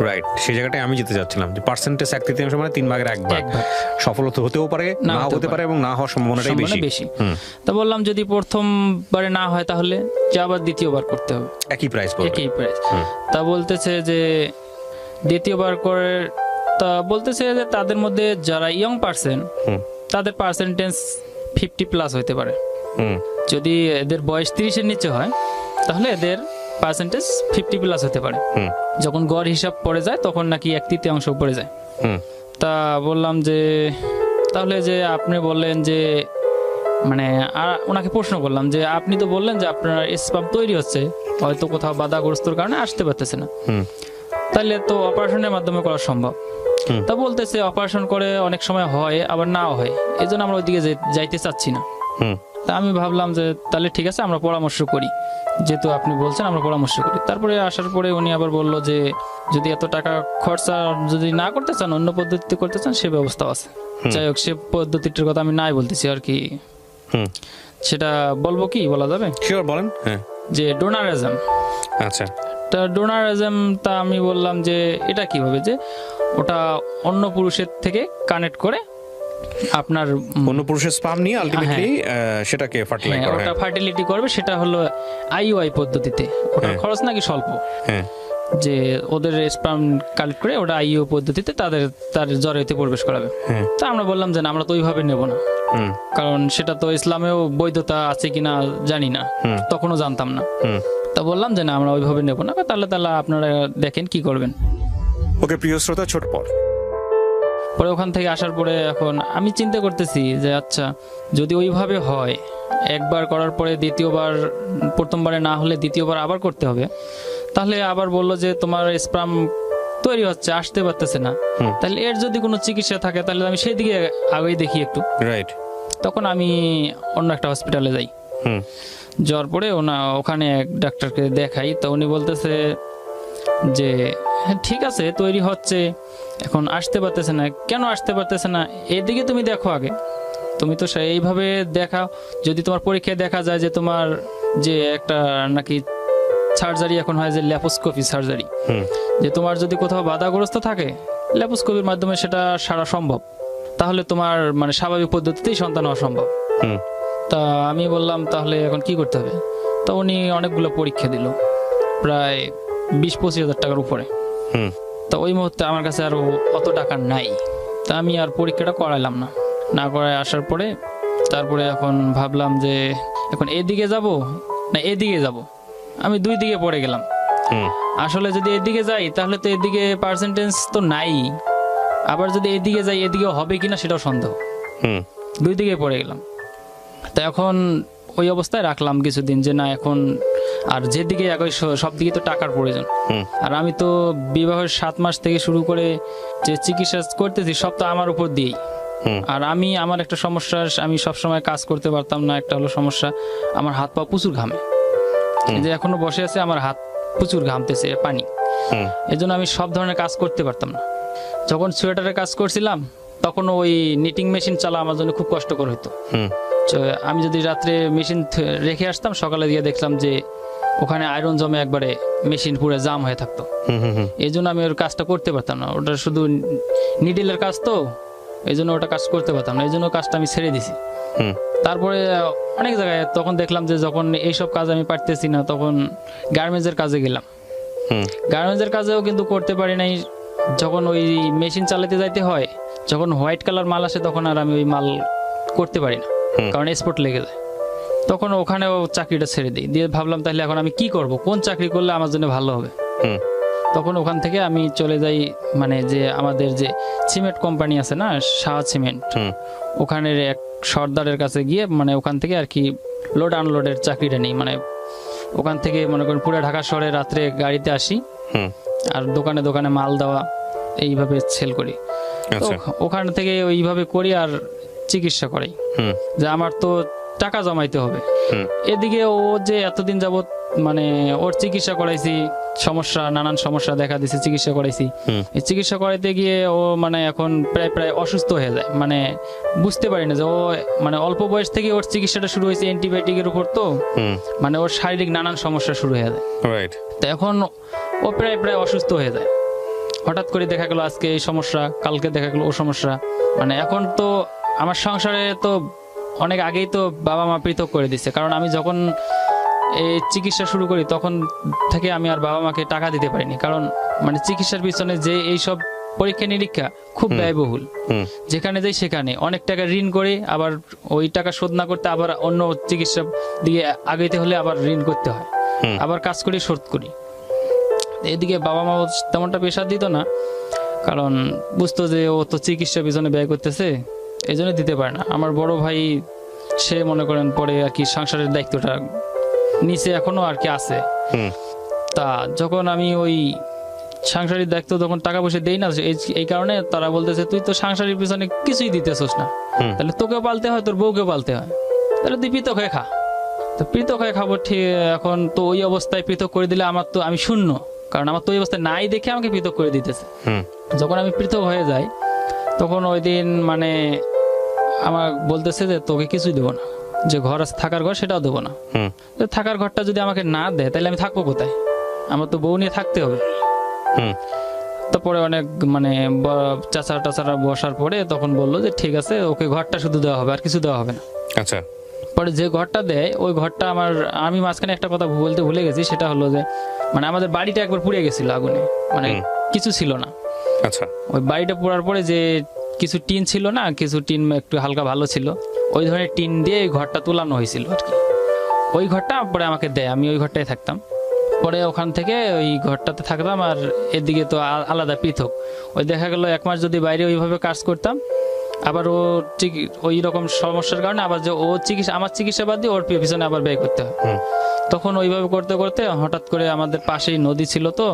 রাইট, সেই জায়গাটায় আমি যেতে যাচ্ছিলাম যে পার্সেন্টেজ 1/3 মানে 3 ভাগের 1 ভাগ। সফল হতেও পারে, নাও হতে পারে, এবং না হওয়ার সম্ভাবনাটাই বেশি। তা বললাম যদি প্রথমবারে না হয় তাহলে যে আবার দ্বিতীয়বার করতে হবে, একই প্রাইস। তা বলতেছে যে দ্বিতীয়বার করে, তা বলতেছে যে তাদের মধ্যে যারা ইয়ং পার্সন তাদের পার্সেন্টেজ 50+ হতে পারে। যদি এদের বয়স 30-এর নিচে হয় তাহলে এদের পার্সেন্টেজ 50+ হতে পারে। যখন গড় হিসাব পড়ে যায় তখন নাকি 1/3 পড়ে যায়। তা বললাম যে তাহলে যে আপনি বললেন যে মানে, আর ওনাকে প্রশ্ন করলাম যে আপনি তো বললেন যে আপনার স্পাম তৈরি হচ্ছে, হয়তো কোথাও বাধাগ্রস্তর কারণে আসতে পারতেছে না, তাহলে তো অপারেশনের মাধ্যমে করা সম্ভব। তা বলতেছে অপারেশন করে অনেক সময় হয় আবার নাও হয়, এই জন্য আমরা ওইদিকে যাইতে চাচ্ছি না। তা আমি ভাবলাম যে তাহলে ঠিক আছে, আমরা পরামর্শ করি, যেহেতু আপনি বলছেন আমরা পরামর্শ করি। তারপরে আসার পরে উনি আবার বলল যে যদি এত টাকা খরচা যদি না করতে চান, অন্য পদ্ধতিতে করতে চান, সে ব্যবস্থা আছে। যাই হোক, সে পদ্ধতিটার কথা আমি নাই বলতেছি আর কি। সেটা বলবো কি, বলা যাবে? শিওর, বলেন। যে ডোনারিজম। আচ্ছা, তা ডোনারিজম, তা আমি বললাম যে এটা কিভাবে, যে ওটা অন্য পুরুষের থেকে কানেক্ট করে আপনার অন্য পুরুষের স্পার্ম নিয়ে আলটিমেটলি সেটাকে ফার্টিলাইজ করে, ওটা ফার্টিলিটি করবে। সেটা হলো আইইউআই পদ্ধতিতে। ওটা খরচ নাকি স্বল্প, যে ওদের স্পার্ম কালেক্ট করে ওটা আইইউ পদ্ধতিতে তার জরায়ুতে প্রবেশ করাবে। তা আমরা বললাম যে না, আমরা তো ওইভাবে নেব না, কারণ সেটা তো ইসলামেও বৈধতা আছে কিনা জানি না, তখনও জানতাম না। তা বললাম যে না, আমরা ওইভাবে নেব না। তাহলে আপনারা দেখেন কি করবেন। ওকে প্রিয় শ্রোতা, ছোট পরে ওখান থেকে আসার পরে এখন আমি চিন্তা করতেছি যে আচ্ছা, যদি ওইভাবে হয়, একবার করার পরে দ্বিতীয়বার, প্রথমবারে না হলে দ্বিতীয়বার আবার করতে হবে, তাহলে আবার বললো যে তোমার স্পার্ম তৈরি হচ্ছে, আসতে পারতেছে না, তাহলে এর যদি কোনো চিকিৎসা থাকে তাহলে আমি সেই দিকে আগেই দেখি একটু। রাইট। তখন আমি অন্য একটা হসপিটালে যাই। যাওয়ার পরে ওখানে এক ডাক্তারকে দেখাই। তো উনি বলতেছে যে ঠিক আছে, তৈরি হচ্ছে, এখন আসতে পারতেছে না। কেন আসতে পারতেছে না, এদিকে তুমি দেখো আগে, তুমি তো এইভাবে দেখাও। যদি তোমার পরীক্ষায় দেখা যায় যে তোমার যে একটা নাকি সার্জারি এখন হয়, যে ল্যাপোস্কোপি সার্জারি, যে তোমার যদি কোথাও বাধাগ্রস্ত থাকে, ল্যাপোস্কোপির মাধ্যমে সেটা সারা সম্ভব, তাহলে তোমার মানে স্বাভাবিক পদ্ধতিতেই সন্তান হওয়া সম্ভব। তা আমি বললাম তাহলে এখন কি করতে হবে। তো উনি অনেকগুলো পরীক্ষা দিল, প্রায় 20-25 হাজার টাকার উপরে। তো ওই মুহূর্তে আমার কাছে আরো অত টাকা নাই, তা আমি আর পরীক্ষাটা করাইলাম না করায় আসার পরে তারপরে এখন ভাবলাম যে এখন এদিকে যাব না এদিকে যাব। আমি 2 দিকে পড়ে গেলাম। আসলে যদি এদিকে যাই তাহলে তো এদিকে পার্সেন্টেজ তো নাই, আবার যদি এদিকে যাই এদিকে হবে কিনা সেটাও সন্দেহ। 2 দিকে পড়ে গেলাম। তা এখন ওই অবস্থায় রাখলাম কিছুদিন, যে না এখন আর যেদিকে একই সব দিকে তো টাকার প্রয়োজন। আর আমি তো বিবাহের 7 মাস থেকে শুরু করে যে চিকিৎসা করতেছি সব তো আমার উপর দিয়েই। আর আমার একটা সমস্যা, আমি সবসময় কাজ করতে পারতাম না। একটা হলো সমস্যা, আমার হাত পা প্রচুর ঘামে। এই যে এখনো বসে আছে, আমার হাত প্রচুর ঘামতেছে পানি, এই জন্য আমি সব ধরনের কাজ করতে পারতাম না। যখন সোয়েটারের কাজ করছিলাম তখন ওই নিটিং মেশিন চালা আমার জন্য খুব কষ্টকর হতো। আমি যদি রাত্রে মেশিন রেখে আসতাম, সকালে গিয়ে দেখলাম যে ওখানে আয়রন জমে একবারে মেশিন পুরো জাম হয়ে থাকতো। এই জন্য আমি ওর কাজটা করতে পারতাম না। ওটা শুধু নিডেলের কাজ তো, এই জন্য ওটা কাজ করতে পারতাম না, এই জন্য কাজটা আমি ছেড়ে দিছি। তারপরে অনেক জায়গায় তখন দেখলাম যে যখন এইসব কাজ আমি পারতেছি না, তখন গার্মেন্টসের কাজে গেলাম। গার্মেন্টসের কাজেও কিন্তু করতে পারি নাই। যখন ওই মেশিন চালাতে যাইতে হয়, যখন হোয়াইট কালার মাল আসে তখন আর আমি ওই মাল করতে পারি না, কারণ স্পট লেগে যায়। তখন ওখানেও চাকরিটা ছেড়ে দিই, দিয়ে ভাবলাম তাহলে এখন আমি কি করব, কোন চাকরি করলে আমার জন্য ভালো হবে। তখন ওখান থেকে আমি চলে যাই, মানে যে আমাদের যে সিমেন্ট কোম্পানি আছে না, শাহ সিমেন্ট, ওখানের এক সর্দারের কাছে গিয়ে মানে ওখান থেকে আর কি লোড আনলোডের চাকরিটা নেই। মানে ওখান থেকে মনে করেন পুরো ঢাকা শহরে রাত্রে গাড়িতে আসি, আর দোকানে দোকানে মাল দেওয়া, এইভাবে সেল করি। তো ওখান থেকে ওইভাবে করি আর চিকিৎসা করাই, যে আমার তো টাকা জমাইতে হবে। এদিকে ও যে এতদিন যাবত মানে ওর চিকিৎসা করাইছি, সমস্যা নানান সমস্যা দেখা দিছে, চিকিৎসা করাইছি। এই চিকিৎসা করাইতে গিয়ে ও মানে এখন প্রায় প্রায় অসুস্থ হয়ে যায়। মানে বুঝতে পারি না যে ও মানে অল্প বয়স থেকে ওর চিকিৎসাটা শুরু হয়েছে অ্যান্টিবায়োটিকের উপর, তো মানে ওর শারীরিক নানান সমস্যা শুরু হয়ে যায়। তো এখন ও প্রায় প্রায় অসুস্থ হয়ে যায়। হঠাৎ করে দেখা গেল আজকে এই সমস্যা, কালকে দেখা গেল ও সমস্যা। মানে এখন তো আমার সংসারে তো অনেক আগেই তো বাবা মা পৃথক করে দিচ্ছে, কারণ আমি যখন এই চিকিৎসা শুরু করি তখন থেকে আমি আর বাবা মাকে টাকা দিতে পারিনি, কারণ মানে চিকিৎসার পিছনে যে এইসব পরীক্ষা নিরীক্ষা খুব ব্যয়বহুল। যেখানে যাই সেখানে অনেক টাকা ঋণ করে, আবার ওই টাকা শোধ না করতে আবার অন্য চিকিৎসা দিয়ে আগাইতে হলে আবার ঋণ করতে হয়, আবার কাজ করি শোধ করি। এদিকে বাবা মা তেমনটা প্রেশার দিত না, কারণ বুঝতো যে ও তো চিকিৎসার পিছনে ব্যয় করতেছে, এই জন্য দিতে পারে না। আমার বড় ভাই সে মনে করেন পরে আর কি সংসারের দায়িত্বটা নিচে এখনো আর কি আছে। তা যখন আমি ওই সাংসারিক দায়িত্ব তখন টাকা পয়সা দেই না, এই কারণে তারা বলতেছে তুই তো সাংসারিক পিছনে কিছুই দিতেছস না, তাহলে তোকেও পালতে হয়, তোর বউকেও পালতে হয়, তাহলে তুই পৃথক হয়ে খা। তো পৃথক হয়ে খাবো ঠিক, এখন তো ওই অবস্থায় পৃথক করে দিলে আমার তো আমি শূন্য, কারণ আমার তো ওই অবস্থায় নাই দেখে আমাকে পৃথক করে দিতেছে। যখন আমি পৃথক হয়ে যাই তখন ওই দিন মানে আমার বলতেছে যে তোকে কিছুই দেবো না, যে ঘর আছে থাকার ঘর সেটাও দেবো না। থাকার ঘরটা যদি আমাকে না দেয় তাহলে আমি থাকবো কোথায়, আমার তো বউ নিয়ে থাকতে হবে। তারপরে অনেক মানে চাচা টাচারা বসার পরে তখন বললো যে ঠিক আছে ওকে ঘরটা শুধু দেওয়া হবে, আর কিছু দেওয়া হবে না। আচ্ছা। পরে যে ঘরটা দেয় ওই ঘরটা আমি মাঝখানে একটা কথা বলতে ভুলে গেছি, সেটা হলো যে মানে আমাদের বাড়িটা একবার পুড়ে গেছিল আগুনে, মানে কিছু ছিল না। আচ্ছা। ওই বাড়িটা পোড়ার পরে যে কিছু টিন ছিল না, কিছু টিন একটু হালকা ভালো ছিল, ওই ধরনের টিন দিয়ে এই ঘরটা তুলানো হয়েছিল আর কি। ওই ঘরটা পরে আমাকে দেয়, আমি ওই ঘরটায় থাকতাম। পরে ওখান থেকে ওই ঘরটাতে থাকতাম, আর এদিকে তো আলাদা পৃথক। ওই দেখা গেল 1 মাস যদি বাইরে ওইভাবে কাজ করতাম, আবার ও ঠিক ওই রকম সমস্যার কারণে আবার যে ও চিকিৎসা আমার চিকিৎসা বাদ দিয়ে ওর পিছনে আবার ব্যয় করতে হয়। তখন ওইভাবে করতে করতে হঠাৎ করে আমাদের পাশেই নদী ছিল, তো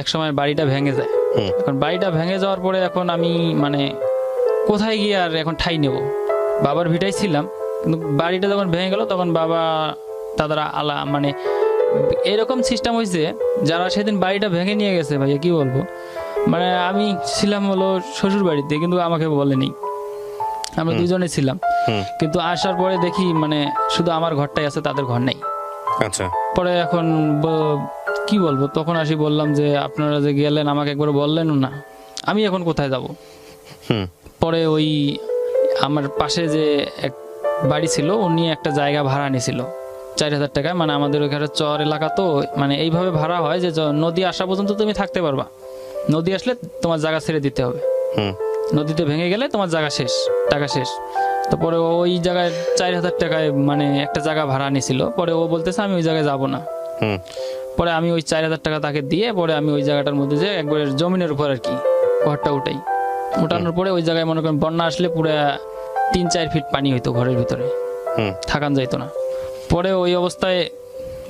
এক সময় বাড়িটা ভেঙে যায়। এখন বাড়িটা ভেঙে যাওয়ার পরে এখন আমি মানে কোথায় গিয়ে আর এখন ঠাই নেব, বাবার ভিটাই ছিলাম, কিন্তু বাড়িটা যখন ভেঙে গেল তখন বাবা দাদারা মানে এরকম সিস্টেম হয়েছে, যারা সেদিন বাড়িটা ভেঙে নিয়ে গেছে ভাইয়া কি বলবো, মানে আমি ছিলাম হলো শ্বশুর বাড়িতে, কিন্তু আমাকে বলেনি, আমরা দুজনে ছিলাম। কিন্তু আসার পরে দেখি মানে শুধু আমার ঘরটাই আছে, তাদের ঘর নেই। আচ্ছা। পরে এখন কি বলবো, তখন আসি বললাম যে আপনারা যে গেলেন আমাকে একবার বললেন না, আমি এখন কোথায় যাব। পরে ওই আমার পাশে যে এক বাড়ি ছিল, উনি একটা জায়গা ভাড়া নিয়েছিল 4000 টাকায়। মানে আমাদের ওইখানে চর এলাকা, তো মানে এইভাবে ভাড়া হয় যে নদী আসা পর্যন্ত তুমি থাকতে পারবা, নদী আসলে তোমার জায়গা ছেড়ে দিতে হবে, নদীতে ভেঙে গেলে তোমার জায়গা শেষ, টাকা শেষ। তারপরে ওই জায়গায় 4000 টাকায় মানে একটা জায়গা ভাড়া নিয়েছিল। পরে ও বলতেছে আমি ওই জায়গায় যাব না। পরে আমি ওই 4000 টাকা তাকে দিয়ে পরে আমি ওই জায়গাটার মধ্যে যে একবার জমিনের উপর আর কি ঘরটা উঠানোর পরে ওই জায়গায় মনে করেন বন্যা আসলে পুরো 3-4 ফিট পানি হইতো ঘরের ভিতরে, থাকান যাইতো না। পরে ওই অবস্থায়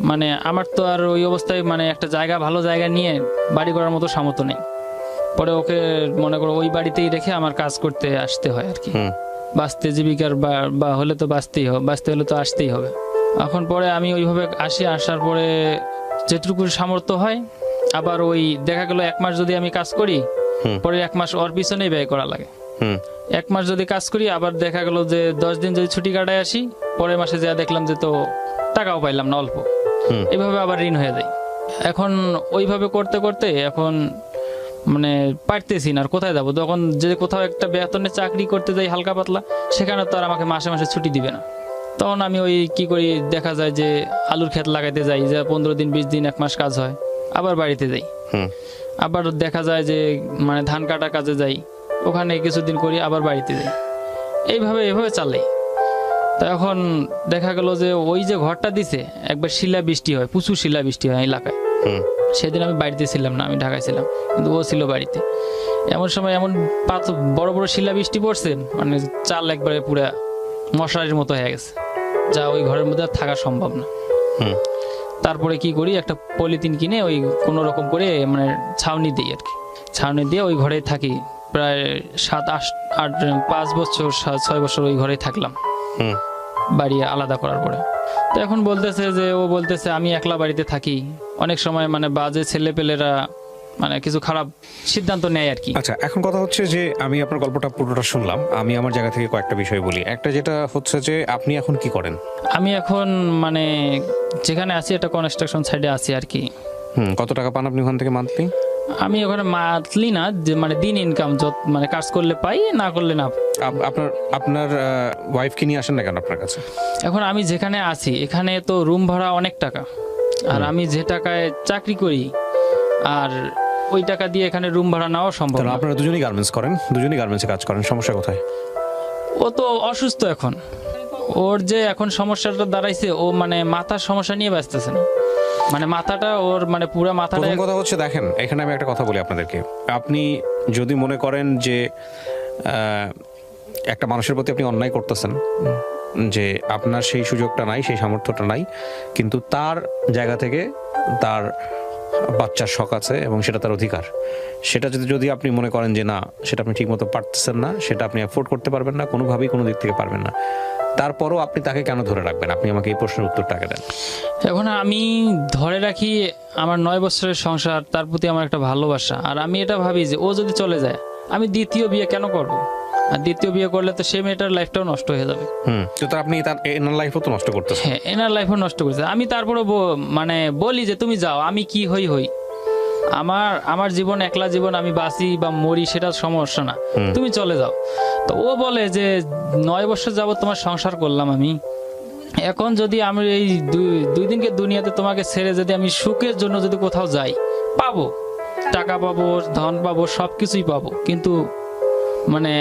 মানে আমার তো আর ওই অবস্থায় মানে একটা জায়গা ভালো জায়গা নিয়ে বাড়ি করার মতো সামর্থ্য নেই। পরে ওকে মনে করো ওই বাড়িতেই রেখে আমার কাজ করতে আসতে হয় আর কি, বাঁচতে জীবিকার বা হলে তো বাঁচতে হলে তো আসতেই হবে। এখন পরে আমি ওইভাবে আসার পরে যেটুকু সামর্থ্য হয়, আবার ওই দেখা গেল 1 মাস যদি আমি কাজ করি, পরে 1 মাস ওর পিছনেই ব্যয় করা লাগে। 1 মাস যদি কাজ করি, আবার দেখা গেল যে 10 দিন যদি ছুটি কাটায় আসি, পরের মাসে যা দেখলাম যে তো টাকাও পাইলাম না, অল্প, এইভাবে আবার ঋণ হয়ে যায়। এখন ওইভাবে করতে করতে এখন মানে পারতেছি না, আর কোথায় যাবো? তখন যে কোথাও একটা বেতনে চাকরি করতে যাই হালকা পাতলা, সেখানে তো আর আমাকে মাসে মাসে ছুটি দিবে না। তখন আমি ওই কি করি, দেখা যায় যে আলুর ক্ষেত লাগাইতে যাই, যে 15 দিন 20 দিন 1 মাস কাজ হয়, আবার বাড়িতে যাই। আবার দেখা যায় যে মানে ধান কাটা কাজে যাই, ওখানে কিছুদিন করি, আবার বাড়িতে যাই। এইভাবে চালাই। তো এখন দেখা গেল যে ওই যে ঘরটা দিছে, একবার শিলা বৃষ্টি হয়, প্রচুর শিলা বৃষ্টি হয় এলাকায়। সেদিন আমি বাড়িতে ছিলাম না, আমি ঢাকায় ছিলাম, কিন্তু ও ছিল বাড়িতে। এমন সময় এমন বড় বড় শিলা বৃষ্টি পড়ছে, মানে চাল একবারে পুরা মশারির মতো হয়ে গেছে, যা ওই ঘরের মধ্যে আর থাকা সম্ভব না। তারপরে কি করি, একটা পলিথিন কিনে ওই কোনো রকম করে মানে ছাউনি দিই আর কি, ছাউনি দিয়ে ওই ঘরেই থাকি। প্রায় 5 বছর 6 বছর ওই ঘরেই থাকলাম, বাড়ি আলাদা করার পরে। তো এখন বলতেছে যে, ও বলতেছে আমি একলা বাড়িতে থাকি, অনেক সময় মানে বাজে ছেলেপেলেরা মানে কিছু খারাপ সিদ্ধান্ত নেয় আর কি। আচ্ছা, এখন কথা হচ্ছে যে আমি আপনার গল্পটা পুরোটা শুনলাম, আমি আমার জায়গা থেকে কয়েকটা বিষয় বলি। একটা যেটা হচ্ছে যে আপনি এখন কি করেন? আমি এখন মানে যেখানে আছি এটা কনস্ট্রাকশন সাইডে আছি আর কি। কত টাকা পান আপনি ওখান থেকে মান্থলি? আমি ওখানে মান্থলি না, যে মানে দিন ইনকাম, মানে কাজ করলে পাই, না করলে না। আপনার ওয়াইফকে নিয়ে আসেন না কেন আপনার কাছে? এখন আমি যেখানে আছি এখানে তো রুম ভাড়া অনেক টাকা, আর আমি যে টাকায় চাকরি করি আর ওই টাকা দিয়ে এখানে রুম ভাড়া নেওয়া সম্ভব না। আপনারা দুজনেই গার্মেন্টস করেন, দুজনেই গার্মেন্টসে কাজ করেন, সমস্যা কোথায়? ও তো অসুস্থ এখন, ওর যে এখন সমস্যাটা দাঁড়াইছে, ও মানে মাথার সমস্যা নিয়ে ব্যস্তেছে না, মানে মাথাটা ওর মানে পুরো মাথাটা। প্রথম কথা হচ্ছে দেখেন, এখানে আমি একটা কথা বলি আপনাদেরকে। আপনি যদি মনে করেন যে একটা মানুষের প্রতি আপনি অন্যায় করতেছেন, যে আপনার সেই সুযোগটা নাই, সেই সামর্থ্যটা নাই, কিন্তু তার জায়গা থেকে তার বাচ্চার শখ আছে এবং সেটা তার অধিকার, সেটা যদি আপনি মনে করেন যে না, সেটা আপনি ঠিকমতো পারতেছেন না, সেটা আপনি অ্যাফোর্ড করতে পারবেন না, কোনোভাবেই কোনো দিক থেকে পারবেন না, তারপরও আপনি তাকে কেন ধরে রাখবেন? আপনি আমাকে এই প্রশ্নের উত্তরটাকে দেন। এখন আমি ধরে রাখি আমার 9 বছরের সংসার, তার প্রতি আমার একটা ভালোবাসা, আর আমি এটা ভাবি যে ও যদি চলে যায়, আমি দ্বিতীয় বিয়ে কেন করব? আর দ্বিতীয় বিয়ে করলে তো সে মেয়েটার লাইফটাও নষ্ট হয়ে যাবে। তো আপনি তার এনার লাইফও তো নষ্ট করতেছেন। হ্যাঁ, এনার লাইফও নষ্ট করছে। আমি তারপরে মানে বলি যে তুমি যাও, আমি কি হই, আমার জীবন, একলা জীবন, আমি বাঁচি বা মরি সেটা সমস্যা না, তুমি চলে যাও। তো ও বলে যে 9 বছর যাবত তোমার সংসার করলাম আমি, এখন যদি আমি এই 2 দিনকে দুনিয়াতে তোমাকে ছেড়ে যদি আমি সুখের জন্য যদি কোথাও যাই, পাবো টাকা, পাবো ধন, পাবো সবকিছুই পাবো, কিন্তু মানে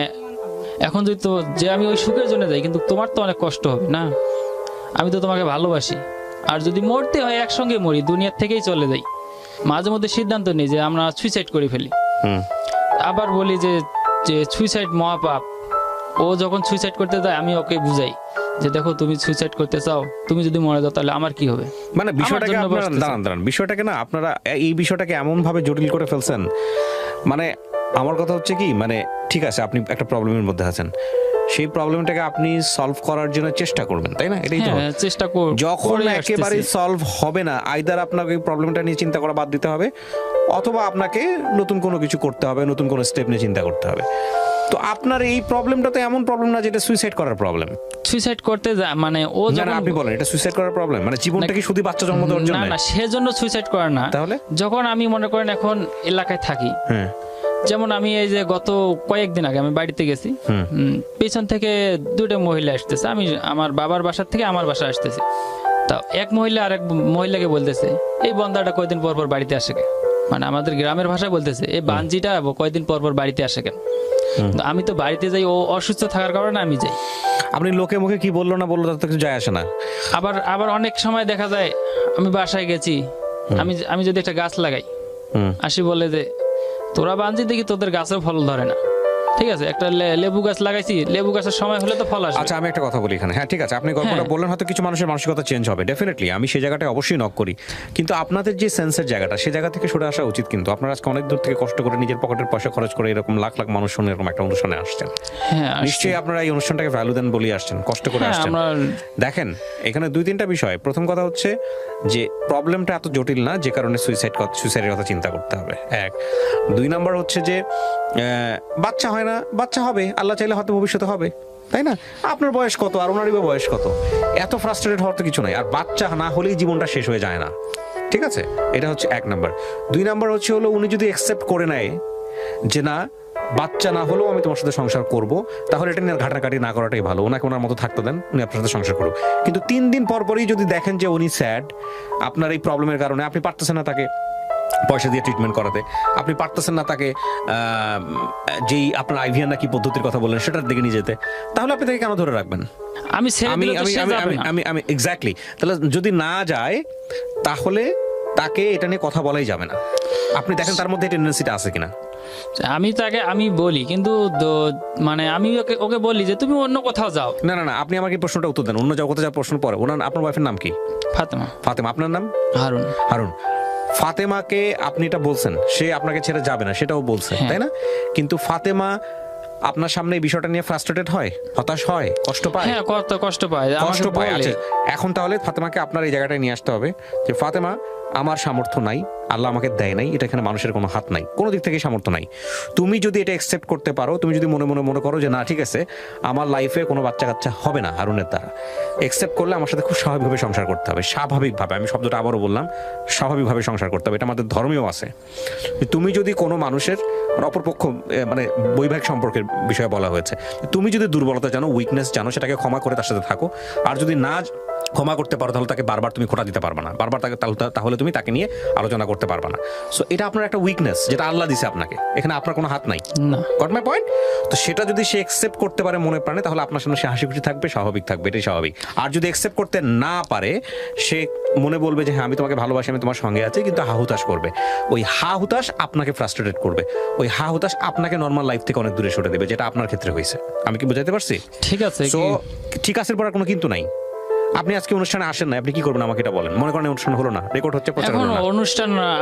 এখন যদি তো যে আমি ওই সুখের জন্য যাই, কিন্তু তোমার তো অনেক কষ্ট হবে না, আমি তো তোমাকে ভালোবাসি। আর যদি মরতে হয় একসঙ্গে মরি, দুনিয়ার থেকেই চলে যাই। মাঝে মধ্যে সিদ্ধান্ত নিই যে আমরা সুইসাইড করে ফেলি। আবার বলি যে সুইসাইড মহাপাপ। ও যখন সুইসাইড করতে যায় আমি ওকে বুঝাই যে দেখো, তুমি সুইসাইড করতে চাও, তুমি যদি মরে যাও তাহলে আমার কি হবে? মানে বিষয়টাকে আপনারা দাঁড়ান, বিষয়টাকে না আপনারা এই বিষয়টাকে এমন ভাবে জটিল করে ফেলছেন। মানে আমার কথা হচ্ছে কি, মানে ঠিক আছে, আপনি একটা প্রবলেমের মধ্যে আছেন, সেই প্রবলেমটাকে আপনি সলভ করার জন্য চেষ্টা করবেন, তাই না? এটাই তো চেষ্টা যখন একেবারে সলভ হবে না, আইদার আপনাকে এই প্রবলেমটা নিয়ে চিন্তা করা বাদ দিতে হবে, অথবা আপনাকে নতুন কোনো কিছু করতে হবে, নতুন কোনো স্টেপ নিয়ে চিন্তা করতে হবে। তো আপনার এই প্রবলেমটা তো এমন প্রবলেম না যেটা সুইসাইড করার প্রবলেম। সুইসাইড করতে মানে ও যখন আপনি বলেন এটা সুইসাইড করার প্রবলেম, মানে জীবনটা কি শুধু বাচ্চা জন্ম দেওয়ার জন্য? না, সেজন্য সুইসাইড করে না। তাহলে যখন আমি মনে করেন এখন এলাকায় থাকি, যেমন আমি এই যে গত কয়েকদিন আগে আমি বাড়িতে গেছি, পেছন থেকে 2টা মহিলা আসতেছে, আমি আমার বাবার বাসার থেকে আমার বাসা আসতেছি। তা এক মহিলা আরেক মহিলাকে বলতেছে, এই বন্দাটা কয়দিন পর পর বাড়িতে আসে কেন? মানে আমাদের গ্রামের ভাষায় বলতেছে, এই বাঞ্জিটা কয়দিন পর পর বাড়িতে আসে কেন? আমি তো বাড়িতে যাই, ও অসুস্থ থাকার কারণে আমি যাই। আপনি লোকে মুখে কি বললো না বললো তাতে কিছু যায় আসে না। আবার অনেক সময় দেখা যায় আমি বাসায় গেছি, আমি যদি একটা গাছ লাগাই, আসি বলে যে তোরা বাঞ্জি দেখি তোদের গাছের ফল ধরে না, ঠিক আছে, একটা লেবু গাছ লাগাইছি, লেবু গাছের সময় হলে তো ফল আসে। আচ্ছা, আমি একটা কথা বলি এখানে। হ্যাঁ ঠিক আছে, আপনি গল্পটা বললেন, হয়তো কিছু মানুষের মানসিকতা চেঞ্জ হবে, ডেফিনেটলি আমি সেই জায়গাটায় অবশ্যই নক করি, কিন্তু আপনাদের যে সেন্সের জায়গাটা, সেই জায়গা থেকে সরে আসা উচিত। কিন্তু আপনারা আজকে অনেক দূর থেকে কষ্ট করে নিজের পকেটের পয়সা খরচ করে এরকম লাখ লাখ মানুষ শুনে এরকম একটা অনুষ্ঠানে আসছেন, নিশ্চয়ই আপনারা এই অনুষ্ঠানটাকে ভ্যালু দেন বলে আসছেন, কষ্ট করে আসছেন। দেখেন, এখানে 2-3টা বিষয়। প্রথম কথা হচ্ছে যে প্রবলেমটা এত জটিল না যে কারণে সুইসাইডের কথা চিন্তা করতে হবে, 1। 2 নাম্বার হচ্ছে যে বাচ্চা হয় না, বাচ্চা হবে, আল্লাহ চাইলে হয়তো ভবিষ্যতে হবে, তাই না? আপনার বয়স কত আর ওনারই বয়স কত? এত ফ্রাস্ট্রেটেড হওয়ার তো কিছু নাই। আর বাচ্চা না হলেই জীবনটা শেষ হয়ে যায় না, ঠিক আছে, এটা হচ্ছে 1 নাম্বার। 2 নাম্বার হচ্ছে হলো উনি যদি অ্যাকসেপ্ট করে নেয় যে না বাচ্চা না হলেও আমি তোমার সাথে সংসার করব, তাহলে এটা নিয়ে ঘাটাঘাটি না করাটাই ভালো। ওনাকে ওনার মতো থাকতে দেন, উনি আপনার সাথে সংসার করুন। কিন্তু 3 দিন পর পরই যদি দেখেন যে উনি স্যাড, আপনার এই প্রবলেমের কারণে আপনি পারতেছেন না তাকে পয়সা দিয়ে ট্রিটমেন্ট করাতে, আপনি পারতেছেন না তাকে যেই আপনার আইভিয়ান নাকি পদ্ধতির কথা বললেন সেটার দিকে নিয়ে যেতে, তাহলে আপনি তাকে কেন ধরে রাখবেন? আমি ছেড়ে আমি দিলে তো আমি সে আমি যাবে আমি না। আমি আমি এক্স্যাক্টলি, তাহলে যদি না যায় তাহলে তাকে এটা নিয়ে কথা বলাই যাবে না। আপনি দেখেন তার মধ্যে টেন্ডেন্সিটা আছে কিনা। আমি বলি, কিন্তু মানে আমি ওকে বলি যে তুমি অন্য কোথাও যাও। না না না, আপনি আমাকে এই প্রশ্নটা উত্তর দেন। অন্য যাও কোথাও যাওয়ার প্রশ্ন পরে। আপনার ওয়াইফের নাম কি? ফাতেমা। ফাতেমা। আপনার নাম? হারুন। হারুন। ফাতেমাকে আপনি এটা বলছেন, সে আপনাকে ছেড়ে যাবে না, সেটাও বলছে, তাই না? কিন্তু ফাতেমা আপনার সামনে এই বিষয়টা নিয়ে ফ্রাস্ট্রেটেড হয়, হতাশ হয়, কষ্ট পায়? হ্যাঁ, কষ্ট পায়, কষ্ট আমাকে পায়। বলে। আচ্ছা, এখন তাহলে ফাতেমাকে আপনার এই জায়গাটায় নিয়ে আসতে হবে যে ফাতেমা, আমার সামর্থ্য নাই, আল্লাহ আমাকে দেয় নাই, এটা এখানে মানুষের কোনো হাত নাই, কোনো দিক থেকে সামর্থ্য নাই। তুমি যদি এটা অ্যাকসেপ্ট করতে পারো, তুমি যদি মনে করো যে না ঠিক আছে আমার লাইফে কোনো বাচ্চা কাচ্চা হবে না হারুনের দ্বারা, অ্যাকসেপ্ট করলে আমার সাথে খুব স্বাভাবিকভাবে সংসার করতে হবে। স্বাভাবিকভাবে, আমি শব্দটা আবারও বললাম, স্বাভাবিকভাবে সংসার করতে হবে, এটা আমাদের ধর্মেও আছে। তুমি যদি কোনো মানুষের অপরপক্ষ মানে বৈবাহিক সম্পর্কের বিষয়ে বলা হয়েছে, তুমি যদি দুর্বলতা জানো, উইকনেস জানো, সেটাকে ক্ষমা করে তার সাথে থাকো। আর যদি না ক্ষমা করতে পারো তাহলে তাকে বারবার তুমি খোঁটা দিতে পারবে না, বারবার তাহলে তুমি তাকে নিয়ে আলোচনা করতে পারবে না। সো এটা আপনার একটা উইকনেস, যেটা আল্লাহ দিছে আপনাকে, এখানে আপনার কোনো হাত নাই। না। Got my point? তো সেটা যদি সে অ্যাকসেপ্ট করতে পারে মনে প্রাণে, তাহলে আপনার সামনে সে হাসি খুশি থাকবে, স্বাভাবিক থাকবে, এটাই স্বাভাবিক। আর যদি অ্যাকসেপ্ট করতে না পারে, সে মনে বলবে যে হ্যাঁ আমি তোমাকে ভালোবাসি, আমি তোমার সঙ্গে আছি, কিন্তু হা হুতাশ করবে। ওই হা হুতাশ আপনাকে ফ্রাস্ট্রেটেড করবে, ওই হা হুতাশ আপনাকে নর্মাল লাইফ থেকে অনেক দূরে সরে দেবে, যেটা আপনার ক্ষেত্রে হয়েছে। আমি কি বুঝাইতে পারছি? ঠিক আছে। সো ঠিক আছে, পর আর কোনো কিন্তু নাই। আপনি আজকে অনুষ্ঠানে আসেন না, আপনি কি করবেন আমাকে এটা বলেন। মনে করেন অনুষ্ঠান হলো না, রেকর্ড হচ্ছে, প্রচার এখন হলো না।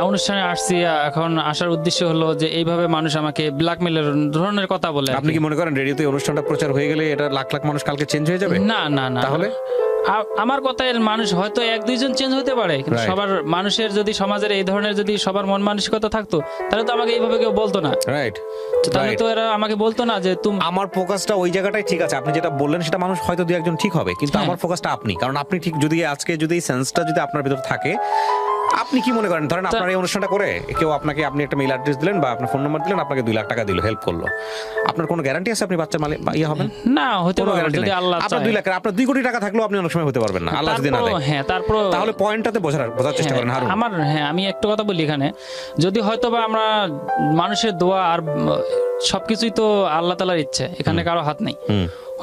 অনুষ্ঠানে আসছি, এখন আসার উদ্দেশ্য হলো যে এইভাবে মানুষ আমাকে ব্ল্যাকমেলের ধরনের কথা বলে। আপনি কি মনে করেন রেডিওতে অনুষ্ঠানটা প্রচার হয়ে গেলে এটা লাখ লাখ মানুষ কালকে চেঞ্জ হয়ে যাবে? না না না। তাহলে আমার কথায় মানুষ হয়তো 1-2 জন চেঞ্জ হতে পারে, কিন্তু Right. সবার মানুষের যদি সমাজের এই ধরনের যদি সবার মন মানসিকতা থাকতো, তাহলে তো আমাকে এইভাবে কেউ বলতো না। রাইট, তাহলে তো এরা আমাকে বলতো না যে তুমি। আমার ফোকাসটা ওই জায়গাটাই ঠিক আছে। আপনি যেটা বললেন সেটা মানুষ হয়তো 2-1 জন ঠিক হবে, কিন্তু হ্যাঁ। আমার ফোকাসটা আপনি। কারণ আপনি ঠিক যদি আজকে যদি এই সেন্সটা যদি আপনার ভিতর থাকে, আপনি কি মনে করেন ধরেন আপনার এই অনুষ্ঠানটা করে কেউ আপনাকে, আপনি একটা মেইল অ্যাড্রেস দিলেন বা আপনার ফোন নাম্বার দিলেন, আপনাকে 2 লাখ টাকা দিল, হেল্প করলো, আপনার কোনো গ্যারান্টি আছে আপনি বাচ্চার মালিক ইয়ে হবেন? না, হতে কোনো পারে গ্যারান্টি যদি নেই। আল্লাহ আপনার 2 লাখ, আপনার 2 কোটি টাকা থাকলেও আপনি অনেক সময় হতে পারবেন না, আল্লাহ যদি না দেয়। হ্যাঁ, তারপর তাহলে পয়েন্টটাতে বোঝার চেষ্টা করেন হারুন। আমি একটা কথা বলি এখানে, যদি হয়তো বা আমরা মানুষের দোয়া আর সবকিছুই তো আল্লাহ তাআলার ইচ্ছে, এখানে কারো হাত নেই।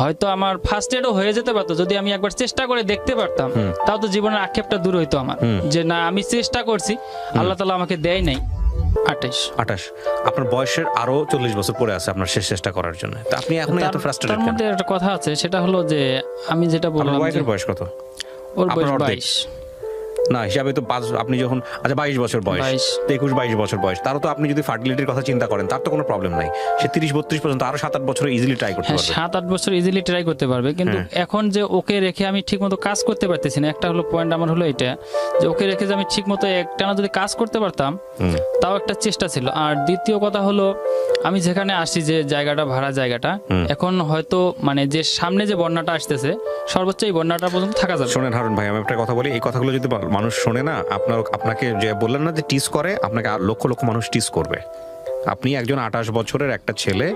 হয়তো আমার ফার্স্ট এডও হয়ে যেতে পারতো যদি আমি একবার চেষ্টা করে দেখতে পারতাম, তাও তো জীবনের আক্ষেপটা দূর হইতো আমার, যে না আমি চেষ্টা করছি, আল্লাহ তাআলা আমাকে দেয় নাই। 28 আপনার বয়সের আরো 40 বছর পরে আছে আপনার শেষ চেষ্টা করার জন্য, তো আপনি এখন এত ফ্রাস্ট্রেটেড তার কেন? মধ্যে একটা কথা আছে, সেটা হলো যে আমি যেটা আপনার বললাম যে ওয়াইফের বয়স কত? ওর আপনার বয়স অর্ধেক। 22। না, হিসাবে তো 5, আপনি যখন 22 বছর বয়স, 21-22 বছর বয়স, তারও তো আপনি যদি ফার্টিলিটির কথা চিন্তা করেন তার তো কোনো প্রবলেম নাই। সে 30-32 পর্যন্ত আরো 7-8 বছরে ইজিলি ট্রাই করতে হ্যাঁ, পারবে। 7-8 বছর ইজিলি ট্রাই করতে পারবে, কিন্তু এখন যে ওকে রেখে আমি ঠিকমতো কাজ করতে পারতেছি না। একটা হলো পয়েন্ট আমার হলো এটা, যে ওকে রেখে যে আমি ঠিকমতো একটানা যদি কাজ করতে পারতাম, তাও একটা চেষ্টা ছিল। আর দ্বিতীয় কথা হলো, আমি যেখানে আসি, যে জায়গাটা ভাড়া জায়গাটা, এখন হয়তো মানে যে সামনে যে বন্যাটা আসতেছে, সর্বোচ্চ এই বন্যাটা পর্যন্ত থাকা যাবে। শোনেন হারুন ভাই, আমি একটা কথা বলি, এই কথাগুলো যদি মানুষ শোনে না, আপনাকে যে বললেন না যে টিস করে, আপনাকে আর লক্ষ লক্ষ মানুষ টিস করবে। আপনি একজন 28 বছরের একটা ছেলে,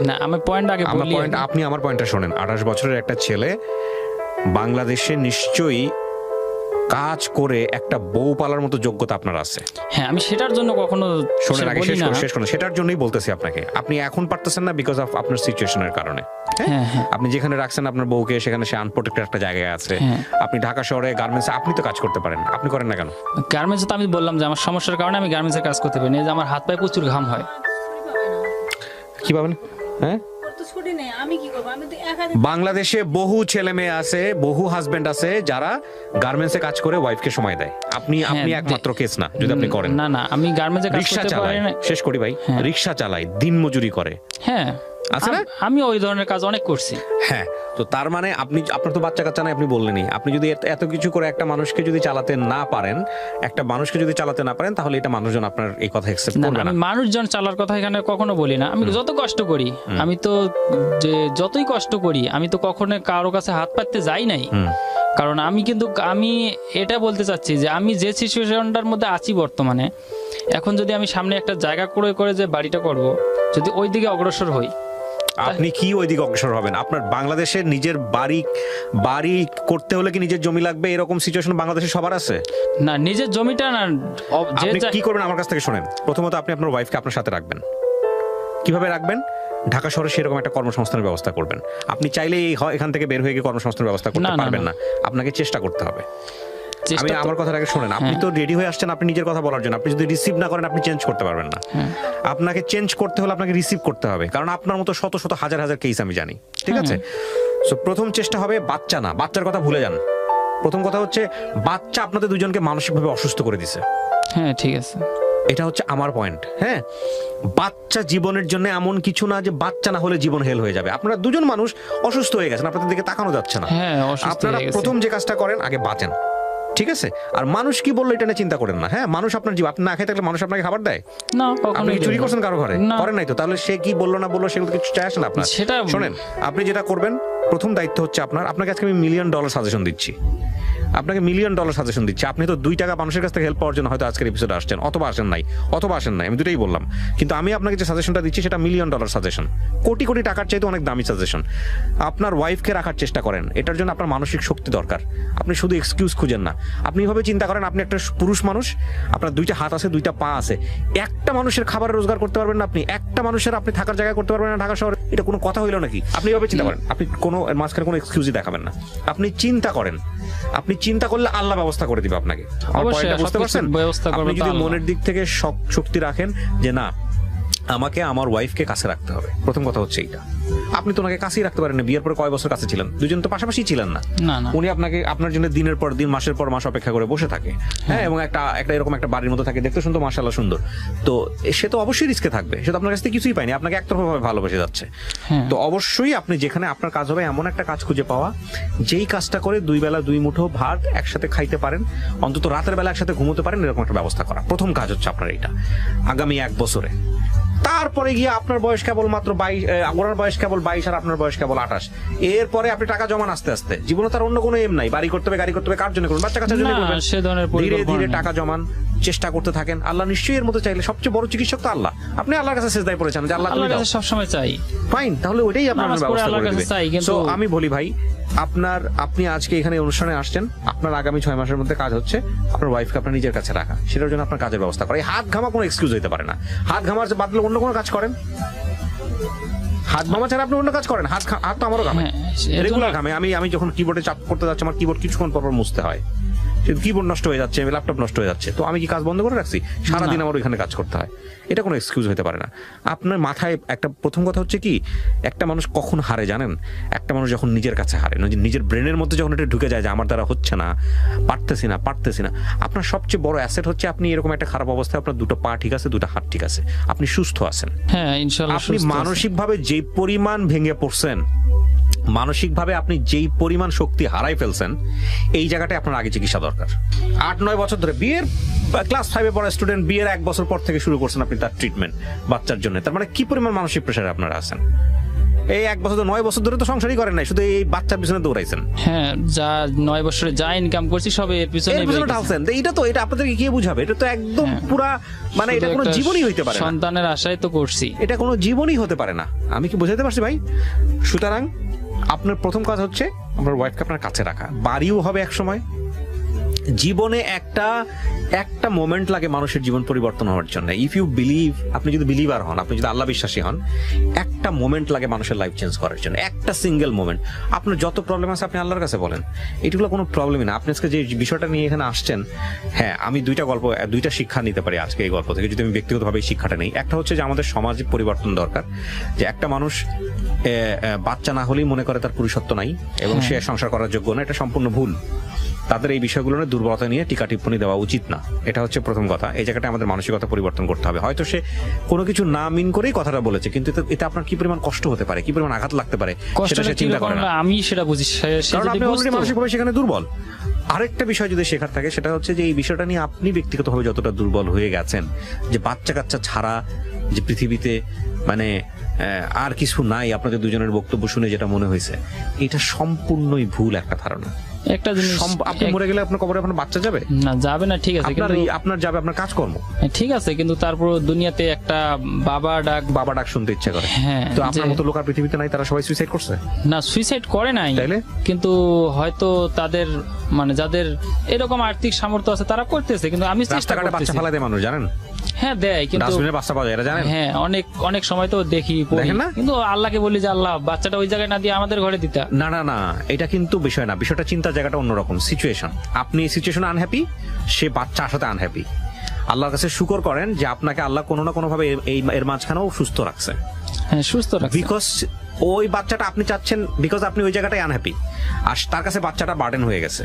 না আমি পয়েন্ট আগে বলি, আপনি আমার পয়েন্টটা শোনেন। 28 বছরের একটা ছেলে বাংলাদেশে নিশ্চয়ই কাজ করে একটা বউ পালার মতো যোগ্যতা আপনার আছে। হ্যাঁ, আমি সেটার জন্য কখনো শোনেন, আগে বলি না। শেষ করুন। সেটার জন্যই বলতেছি আপনাকে, আপনি এখন পারতেছেন না বিকজ অফ আপনার সিচুয়েশনের কারণে। হ্যাঁ, হ্যাঁ। আপনি যেখানে রাখছেন আপনার বউকে, সেখানে সে আনপ্রোটেক্টেড একটা জায়গায় আছে। আপনি ঢাকা শহরে গার্মেন্টসে আপনি তো কাজ করতে পারেন, আপনি করেন না কেন? গার্মেন্টসে তো আমি বললাম যে আমার সমস্যার কারণে আমি গার্মেন্টসে কাজ করতে পারি না, যে আমার হাত পায়ে প্রচুর ঘাম হয়। কি পাবেন? হ্যাঁ, বাংলাদেশে বহু ছেলে মেয়ে আছে, বহু হাজবেন্ড আছে যারা গার্মেন্টসে কাজ করে ওয়াইফকে সময় দেয়। আপনি একমাত্র কেস না, যদি আপনি করেন। না আমি গার্মেন্টসে কাজ রিকশা করতে চালায়, পারি না। শেষ করি ভাই, রিকশা চালায়, দিন মজুরি করে, হ্যাঁ আছে না? আমি ওই ধরনের কাজ অনেক করছি। হ্যাঁ, তো তার মানে আপনার তো বাচ্চা কাচ্চা নাই, আপনি বললেনই। আপনি যদি এত কিছু করে একটা মানুষকে যদি চালাতে না পারেন, তাহলে এটা মানুষজন আপনার এই কথা অ্যাকসেপ্ট না, করবে না। আমি মানুষজন চালার কথা এখানে কখনো বলি না। আমি যত কষ্ট করি, আমি তো যে যতই কষ্ট করি, আমি তো কখনো কারো কাছে হাত পাততে যাই নাই। কারণ আমি এটা বলতে চাচ্ছি যে আমি যে সিচুয়েশনটার মধ্যে আছি বর্তমানে, এখন যদি আমি সামনে একটা জায়গা করে করে যে বাড়িটা করব, যদি ওই দিকে অগ্রসর হই। আপনি কি ওইদিকে অগ্রসর হবেন? আপনার বাংলাদেশের নিজের বাড়ি করতে হলে কি নিজের জমি লাগবে? এরকম সিচুয়েশন বাংলাদেশে সবার আছে না, নিজের জমিটা না, যে আপনি কি করবেন আমার কাছ থেকে শোনেন। প্রথমত আপনি আপনার ওয়াইফকে আপনার সাথে রাখবেন। কিভাবে রাখবেন? ঢাকা শহরে সেরকম একটা কর্মসংস্থানের ব্যবস্থা করবেন। আপনি চাইলে এখান থেকে বের হয়ে গিয়ে কর্মসংস্থানের ব্যবস্থা করতে পারবেন না, আপনাকে চেষ্টা করতে হবে। আমি আমার কথাটা আগে শোনেন। আপনি তো রেডি হয়ে আসছেন আপনি নিজের কথা বলার জন্য। আপনি যদি রিসিভ না করেন আপনি চেঞ্জ করতে পারবেন না। আপনাকে চেঞ্জ করতে হলে আপনাকে রিসিভ করতে হবে, কারণ আপনার মতো শত শত হাজার হাজার কেস আমি জানি, ঠিক আছে? সো প্রথম চেষ্টা হবে বাচ্চা না, বাচ্চার কথা ভুলে যান। প্রথম কথা হচ্ছে বাচ্চা আপনাদের দুজনকে মানসিকভাবে অসুস্থ করে দিছে। হ্যাঁ ঠিক আছে, এটা হচ্ছে আমার পয়েন্ট। হ্যাঁ, বাচ্চা জীবনের জন্য এমন কিছু না যে বাচ্চা না হলে জীবন হেল হয়ে যাবে। আপনারা দুজন মানুষ অসুস্থ হয়ে গেছেন, আপনাদের দিকে তাকানো যাচ্ছে না। হ্যাঁ, অসুস্থ আপনারা হয়ে গেছে। প্রথম যে কাজটা করেন আগে বাঁচেন, ঠিক আছে? আর মানুষ কি বললো এটা নিয়ে চিন্তা করেন না। হ্যাঁ, মানুষ আপনার জীব, আপনি না খেয়ে থাকলে মানুষ আপনাকে খাবার দেয়? না, আপনি কি চুরি করছেন কারো ঘরে? না। করেন নাই তো, তাহলে সে কি বললো না বললো সেগুলো কিছু চায় আসে না আপনার। সেটা শোনেন, আপনি যেটা করবেন, প্রথম দায়িত্ব হচ্ছে আপনাকে আজকে আমি $1 মিলিয়ন সাজেশন দিচ্ছি। আপনাকে $1 মিলিয়ন সাজেশন দিচ্ছি। আপনি তো 2 টাকা মানুষের কাছ থেকে হেল্প পাওয়ার জন্য হয়তো আজকের এপিসোডে আসছেন, অথবা আসেন নাই, আমি দুটোই বললাম। কিন্তু আমি আপনাকে যে সাজেশনটা দিচ্ছি সেটা $1 মিলিয়ন সাজেশন, কোটি কোটি টাকার চাইতে অনেক দামি সাজেশন। আপনার ওয়াইফকে রাখার চেষ্টা করেন, এটার জন্য আপনার মানসিক শক্তি দরকার। আপনি শুধু এক্সকিউজ খুঁজেন না। আপনি এভাবে চিন্তা করেন, আপনি একটা পুরুষ মানুষ, আপনার 2টা হাত আছে, 2টা পা আছে, একটা মানুষের খাবার রোজগার করতে পারবেন না আপনি, একটা মানুষের আপনি থাকার জায়গা করতে পারবেন না ঢাকা শহরে। এটা কোনো কথা হইলো নাকি? আপনি এভাবে চিন্তা করেন, আপনি কোনো মাঝখানে কোনো এক্সকিউজই দেখাবেন না। আপনি চিন্তা করেন, আপনি চিন্তা করলে আল্লাহ ব্যবস্থা করে দিবে আপনাকে। অবশ্যই বুঝতে পারছেন? ব্যবস্থা করবে আপনি তো যদি আল্লাহ। মনের দিক থেকে শক্তি রাখেন যে না, আমাকে আমার ওয়াইফকে কাছে রাখতে হবে, প্রথম কথা হচ্ছে এইটা। আপনি তো ওনাকে কাছেই রাখতে পারেন না। বিয়ের পরে কয় বছর কাছে ছিলেন? দুজন তো পাশাপাশি ছিলেন না। উনি আপনার জন্য দিনের পর দিন, মাসের পর মাস অপেক্ষা করে বসে থাকে। হ্যাঁ, এবং একটা এরকম একটা বাড়ির মতো থাকে, দেখতে শুনতে মাশাআল্লাহ সুন্দর। তো সে তো অবশ্যই রিস্কে থাকবে, সে তো আপনার কাছ থেকে কিছুই পায়নি, আপনাকে একতরফাভাবে ভালোবেসে যাচ্ছে। তো অবশ্যই আপনি যেখানে আপনার কাজ হবে এমন একটা কাজ খুঁজে পাওয়া, যেই কাজটা করে 2 বেলা 2 মুঠো ভাত একসাথে খাইতে পারেন, অন্তত রাতের বেলা একসাথে ঘুমোতে পারেন, এরকম একটা ব্যবস্থা করা। প্রথম কাজ হচ্ছে আপনার এইটা, আগামী 1 বছরে। তারপরে গিয়ে আপনার বয়স কেবল মাত্র 22, ওনার বয়স কেবল 22 আর আপনার বয়স কেবল 28। এরপরে আপনি টাকা জমান আস্তে আস্তে। জীবনে তার অন্য কোনো এম নাই, বাড়ি করতে হবে, গাড়ি করতে হবে, কার জন্য করবেন? বাচ্চা কাচ্চার জন্য করবেন। ধীরে ধীরে টাকা জমান, চেষ্টা করতে থাকেন। আল্লাহ নিশ্চয়ই এর মধ্যে চাইলে, সবচেয়ে বড় চিকিৎসক তো আল্লাহ। আপনি আল্লাহর কাছে সিজদায় পড়েছেন যে আল্লাহ তুমি দাও, সবসময় চাই, ফাইন, তাহলে ওইটাই আপনার ব্যবস্থা করে দিবে। সো আমি বলি ভাই, আপনি আজকে এখানে অনুষ্ঠানে আসছেন, আপনার আগামী 6 মাসের মধ্যে কাজ হচ্ছে আপনার ওয়াইফকে আপনার নিজের কাছে রাখা, সেটার জন্য আপনার কাজের ব্যবস্থা করা। এই হাত ঘামা কোনো এক্সকিউজ হইতে পারে না। হাত ঘামার বাদলে অন্য কোনো কাজ করেন, হাত ঘামা ছাড়া আপনি অন্য কাজ করেন। হাত তো আমারও ঘামে, রেগুলার ঘামে। আমি যখন কিবোর্ডে চাপ করতে যাচ্ছি, আমার কিবোর্ড কিছুক্ষণ পর মুছতে হয়, কিবোর্ড নষ্ট হয়ে যাচ্ছে, ল্যাপটপ নষ্ট হয়ে যাচ্ছে, তো আমি কি কাজ বন্ধ করে রাখছি? সারাদিন আমার ওইখানে কাজ করতে হয়। এটা কোনো এক্সকিউজ হতে পারে না। আপনার মাথায় একটা প্রথম কথা হচ্ছে কি, একটা মানুষ কখন হারে জানেন? একটা মানুষ যখন নিজের কাছে হারে, নিজের ব্রেনের মধ্যে যখন এটা ঢুকে যায় যে আমার দ্বারা হচ্ছে না, পারতেছি না। আপনার সবচেয়ে বড় অ্যাসেট হচ্ছে আপনি এরকম একটা খারাপ অবস্থায়, আপনার 2টো পা ঠিক আছে, 2টা হাত ঠিক আছে, আপনি সুস্থ আছেন। হ্যাঁ ইনশাআল্লাহ। আপনি মানসিকভাবে যে পরিমাণ ভেঙে পড়ছেন, মানসিকভাবে আপনি যেই পরিমাণ শক্তি হারাই ফেলছেন, এই জায়গাটায় আপনার আগে চিকিৎসা দরকার। 8-9 বছর ধরে বিয়ের ক্লাস 5-এ পড়া স্টুডেন্ট, বিয়ের 1 বছর পর থেকে শুরু করছেন আপনি তার ট্রিটমেন্ট বাচ্চার জন্য। তার মানে কি পরিমাণ মানসিক প্রেসারে আপনারা আছেন? এই 1 বছর 9 বছর ধরে তো সংসারই করেন নাই, শুধু এই বাচ্চার পিছনে দৌড়াইছেন। হ্যাঁ, যা 9 বছরে যা ইনকাম করছি সব এর পিছনে ঢালছেন। এটা আপনাদেরকে কে বুঝাবে? এটা তো একদম পুরা, মানে এটা কোনো জীবনই হইতে পারে না। সন্তানের আশায় তো করছি, এটা কোনো জীবনই হতে পারে না। আমি কি বুঝাইতে পারছি ভাই? সুতরাং আপনার প্রথম কাজ হচ্ছে আপনার ওয়াইফকে আপনার কাছে রাখা। বাড়িও হবে এক সময়। জীবনে একটা মোমেন্ট লাগে মানুষের জীবন পরিবর্তন হওয়ার জন্য। ইফ ইউ বিলিভ, আপনি যদি বিলিভার হন, আপনি যদি আল্লাহ বিশ্বাসী হন, একটা মোমেন্ট লাগে মানুষের লাইফ চেঞ্জ করার জন্য, একটা সিঙ্গেল মোমেন্ট। আপনার যত প্রবলেম আছে আপনি আল্লাহর কাছে বলেন, এগুলো কোনো প্রবলেমই না। আপনি আজকে যে বিষয়টা নিয়ে এখানে আসছেন, হ্যাঁ, আমি 2টা শিক্ষা নিতে পারি আজকে এই গল্প থেকে, যদি আমি ব্যক্তিগতভাবে এই শিক্ষাটা নেই। একটা হচ্ছে যে আমাদের সমাজে পরিবর্তন দরকার, যে একটা মানুষ বাচ্চা না হলেই মনে করে তার পুরুষত্ব নাই এবং সে সংসার করার যোগ্য না। এটা সম্পূর্ণ ভুল। তাদের এই বিষয়গুলো নিয়ে দুর্বলতা নিয়ে টিকা টিপ্পণী দেওয়া উচিত না। এটা হচ্ছে প্রথম কথা। এই জায়গাটা আমাদের মানসিকতা পরিবর্তন করতে হবে। হয়তো সে কোনো কিছু না মিন করেই কথাটা বলেছে, কিন্তু এতে আপনার কি পরিমাণ কষ্ট হতে পারে, কি পরিমাণ আঘাত লাগতে পারে, সেটা সে চিন্তা করে না। আমি সেটা বুঝি, কারণ আপনি অলরেডি মানসিকভাবে সেখানে দুর্বল। আরেকটা বিষয় যদি শেখার থাকে, সেটা হচ্ছে যে এই বিষয়টা নিয়ে আপনি ব্যক্তিগতভাবে যতটা দুর্বল হয়ে গেছেন, যে বাচ্চা কাচ্চা ছাড়া যে পৃথিবীতে মানে আর কিছু নাই, আপনাদের দুজনের বক্তব্য শুনে যেটা মনে হয়েছে, এটা সম্পূর্ণই ভুল একটা ধারণা। একটা জিনিস আপনি মরে গেলে আপনার কবরে আপনার বাচ্চা যাবে? না, যাবে না, ঠিক আছে, কিন্তু আপনার যাবে আপনার কাজকর্ম। ঠিক আছে, কিন্তু তারপর দুনিয়াতে একটা বাবা ডাক শুনতে ইচ্ছে করে। হ্যাঁ, তো আপনার যে- মতো লোক আর পৃথিবীতে নাই, তারা সবাই সুইসাইড করছে। না, সুইসাইড করে নাই, তাইলে? কিন্তু হয়তো তাদের মানে যাদের এরকম আর্থিক সামর্থ্য আছে তারা করতেছে, কিন্তু আমি চেষ্টা রাস্তাঘাটে বাচ্চা করতেছি। ফেলা দেয় মানুষ, জানেন? হ্যাঁ, দেয়, কিন্তু ডাস্টবিনে বাচ্চা পাওয়া যায়, এটা জানেন? হ্যাঁ, অনেক অনেক সময় তো দেখি পড়ি, দেখেন না? কিন্তু আল্লাহকে বলি যে আল্লাহ বাচ্চাটা ওই জায়গায় না দিয়ে আমাদের ঘরে দিতা। না না না, এটা কিন্তু বিষয় না, বিষয়টা চিন্তার জায়গাটা অন্যরকম। সিচুয়েশন, আপনি এই সিচুয়েশনে আনহ্যাপি, সে বাচ্চা আসাতে আনহ্যাপি। আল্লাহর কাছে শুকর করেন যে আপনাকে আল্লাহ কোনো না কোনো ভাবে এর মাঝখানেও সুস্থ রাখছে, হ্যাঁ, সুস্থ রাখছে। বিকজ ওই বাচ্চাটা আপনি চাচ্ছেন, বিকজ আপনি ওই জায়গাটায় আনহ্যাপি, আর তার কাছে বাচ্চাটা বার্ডেন হয়ে গেছে।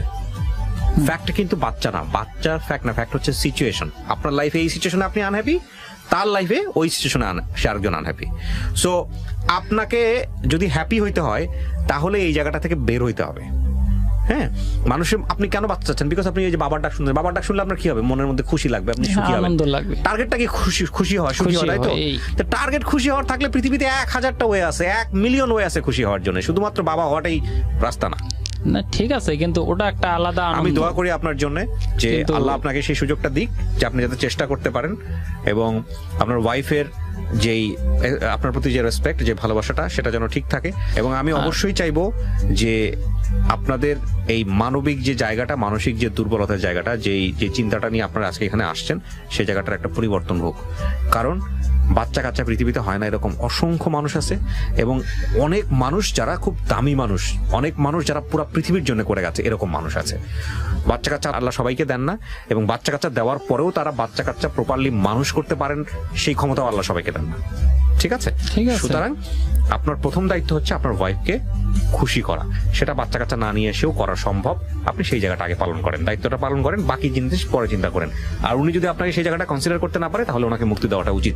ফ্যাক্ট কিন্তু বাচ্চা না, বাচ্চার ফ্যাক্ট না, ফ্যাক্ট হচ্ছে সিচুয়েশন। আপনার লাইফে এই সিচুয়েশনে আপনি আনহ্যাপি, তার লাইফে ওই সিচুয়েশনে সে আরেকজন আনহ্যাপি। সো আপনাকে যদি হ্যাপি হইতে হয় তাহলে এই জায়গাটা থেকে বের হইতে হবে। হ্যাঁ, মানুষের আপনি কেন বাচ্চা চাচ্ছেন? বিকজ আপনি এই যে বাবার ডাক শুনছেন, বাবার ডাক শুনলে আপনার কি হবে? মনের মধ্যে খুশি লাগবে, আপনি সুখী হবেন, আনন্দ লাগবে। টার্গেটটা কি খুশি হওয়া, সুখী হওয়া, তাই তো? এই। টার্গেট খুশি হওয়ার থাকলে পৃথিবীতে 1000টা ওয়ে আছে, 1 মিলিয়ন ওয়ে আছে খুশি হওয়ার জন্য, শুধুমাত্র বাবা হওয়াটাই রাস্তা না। না, ঠিক আছে, কিন্তু ওটা একটা আলাদা আমি আনন্দ। দোয়া করি আপনার জন্য যে কিন্তু- আল্লাহ আপনাকে সেই সুযোগটা দিক, যে আপনি যাতে চেষ্টা করতে পারেন, এবং আপনার ওয়াইফের যেই আপনার প্রতি যে রেসপেক্ট, যে ভালোবাসাটা, সেটা যেন ঠিক থাকে। এবং আমি অবশ্যই চাইবো যে আপনাদের এই মানবিক যে জায়গাটা, মানসিক যে দুর্বলতার জায়গাটা, যে চিন্তাটা নিয়ে আপনারা আজকে এখানে আসছেন, সেই জায়গাটার একটা পরিবর্তন হোক। কারণ বাচ্চা কাচ্চা পৃথিবীতে হয় না, এরকম অসংখ্য মানুষ আছে, এবং অনেক মানুষ যারা খুব দামি মানুষ, অনেক মানুষ যারা পুরো পৃথিবীর জন্য করে গেছে, এরকম মানুষ আছে। বাচ্চা কাচ্চা আল্লাহ সবাইকে দেন না, এবং বাচ্চা কাচ্চা দেওয়ার পরেও তারা বাচ্চা কাচ্চা প্রপারলি মানুষ করতে পারেন, সেই ক্ষমতাও আল্লাহ সবাইকে দেন না। ঠিক আছে? ঠিক আছে। সুতরাং আপনার প্রথম দায়িত্ব হচ্ছে আপনার ওয়াইফকে খুশি করা। সেটা বাচ্চা কাচ্চা না নিয়ে এসেও করা সম্ভব। আপনি সেই জায়গাটা আগে পালন করেন, দায়িত্বটা পালন করেন, বাকি জিনিস পরে চিন্তা করেন। আর উনি যদি আপনাকে সেই জায়গাটা কনসিডার করতে না পারে, তাহলে ওনাকে মুক্তি দেওয়াটা উচিত।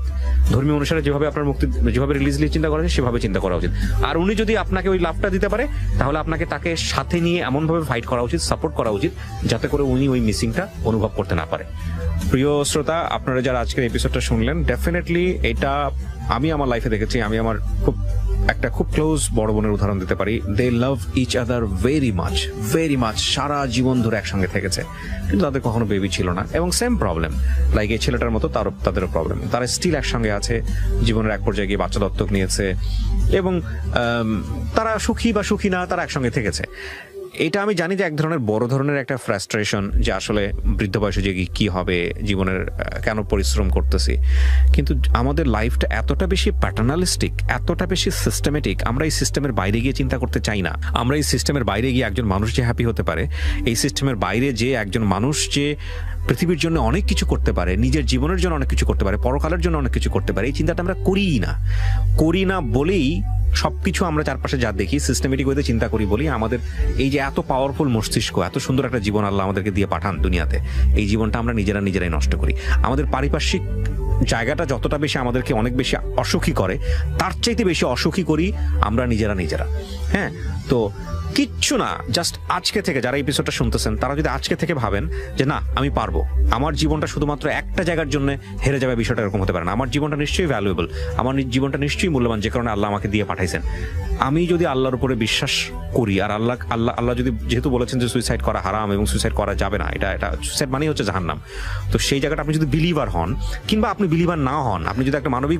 ধর্মীয় অনুসারে যেভাবে আপনার মুক্তি, যেভাবে রিলিজলি চিন্তা করা যায়, সেভাবে চিন্তা করা উচিত। আর উনি যদি আপনাকে ওই লাভটা দিতে পারে, তাহলে আপনাকে তাকে সাথে নিয়ে এমনভাবে ফাইট করা উচিত, সাপোর্ট করা উচিত, যাতে করে উনি ওই মিসিংটা অনুভব করতে না পারে। প্রিয় শ্রোতা, আপনারা যারা আজকের এপিসোডটা শুনলেন, ডেফিনেটলি এটা আমি আমার লাইফে দেখেছি। আমি আমার খুব ক্লোজ বড় বোনের উদাহরণ দিতে পারি। They love each other very much, সারা জীবন ধরে একসঙ্গে থেকেছে, কিন্তু তাদের কখনো বেবি ছিল না, এবং সেম প্রবলেম লাইক এই ছেলেটার মতো তাদেরও প্রবলেম। তারা স্টিল একসঙ্গে আছে, জীবনের এক পর্যায়ে গিয়ে বাচ্চা দত্তক নিয়েছে, এবং তারা সুখী বা সুখী না, তারা একসঙ্গে থেকেছে। এটা আমি জানি যে এক ধরনের বড় ধরনের একটা ফ্রাস্ট্রেশন, যে আসলে বৃদ্ধ বয়সে যে কি হবে, জীবনের কেন পরিশ্রম করতেছি। কিন্তু আমাদের লাইফটা এতটা বেশি প্যাটার্নালিস্টিক, এতটা বেশি সিস্টেমেটিক, আমরা এই সিস্টেমের বাইরে গিয়ে চিন্তা করতে চাই না। আমরা এই সিস্টেমের বাইরে গিয়ে একজন মানুষ যে হ্যাপি হতে পারে, এই সিস্টেমের বাইরে যে একজন মানুষ যে পৃথিবীর জন্য অনেক কিছু করতে পারে, নিজের জীবনের জন্য অনেক কিছু করতে পারে, পরকালের জন্য অনেক কিছু করতে পারে, এই চিন্তাটা আমরা করি না বলেই সবকিছু আমরা চারপাশে যা দেখি সিস্টেমেটিক ওয়েতে চিন্তা করি বলি আমাদের এই যে এত পাওয়ারফুল মস্তিষ্ক, এত সুন্দর একটা জীবন আল্লাহ আমাদেরকে দিয়ে পাঠান দুনিয়াতে, এই জীবনটা আমরা নিজেরাই নষ্ট করি। আমাদের পারিপার্শ্বিক জায়গাটা যতটা বেশি আমাদেরকে অনেক বেশি অসুখী করে, তার চাইতে বেশি অসুখী করি আমরা নিজেরা। হ্যাঁ, তো কিচ্ছু না, জাস্ট আজকে থেকে যারা এপিসোডটা শুনতেছেন, তারা যদি আজকে থেকে ভাবেন যে না, আমি পারবো, আমার জীবনটা শুধুমাত্র একটা জায়গার জন্য হেরে যাবে, বিষয়টা এরকম হতে পারে না। আমার জীবনটা নিশ্চয়ই ভ্যালুয়েবল, আমার জীবনটা নিশ্চয়ই মূল্যবান, যে কারণে আল্লাহ আমাকে দিয়ে পাঠাইছেন। আমি যদি আল্লাহর উপরে বিশ্বাস করি, আর আল্লাহ যদি যেহেতু বলেছেন যে সুইসাইড করা হারাম এবং সুইসাইড করা যাবে না, এটা সুইসাইড মানেই হচ্ছে জাহান্নাম। তো সেই জায়গাটা আপনি যদি বিলিভার হন, কিংবা আপনি বিলিভার না হন, আপনি যদি একটা মানবিক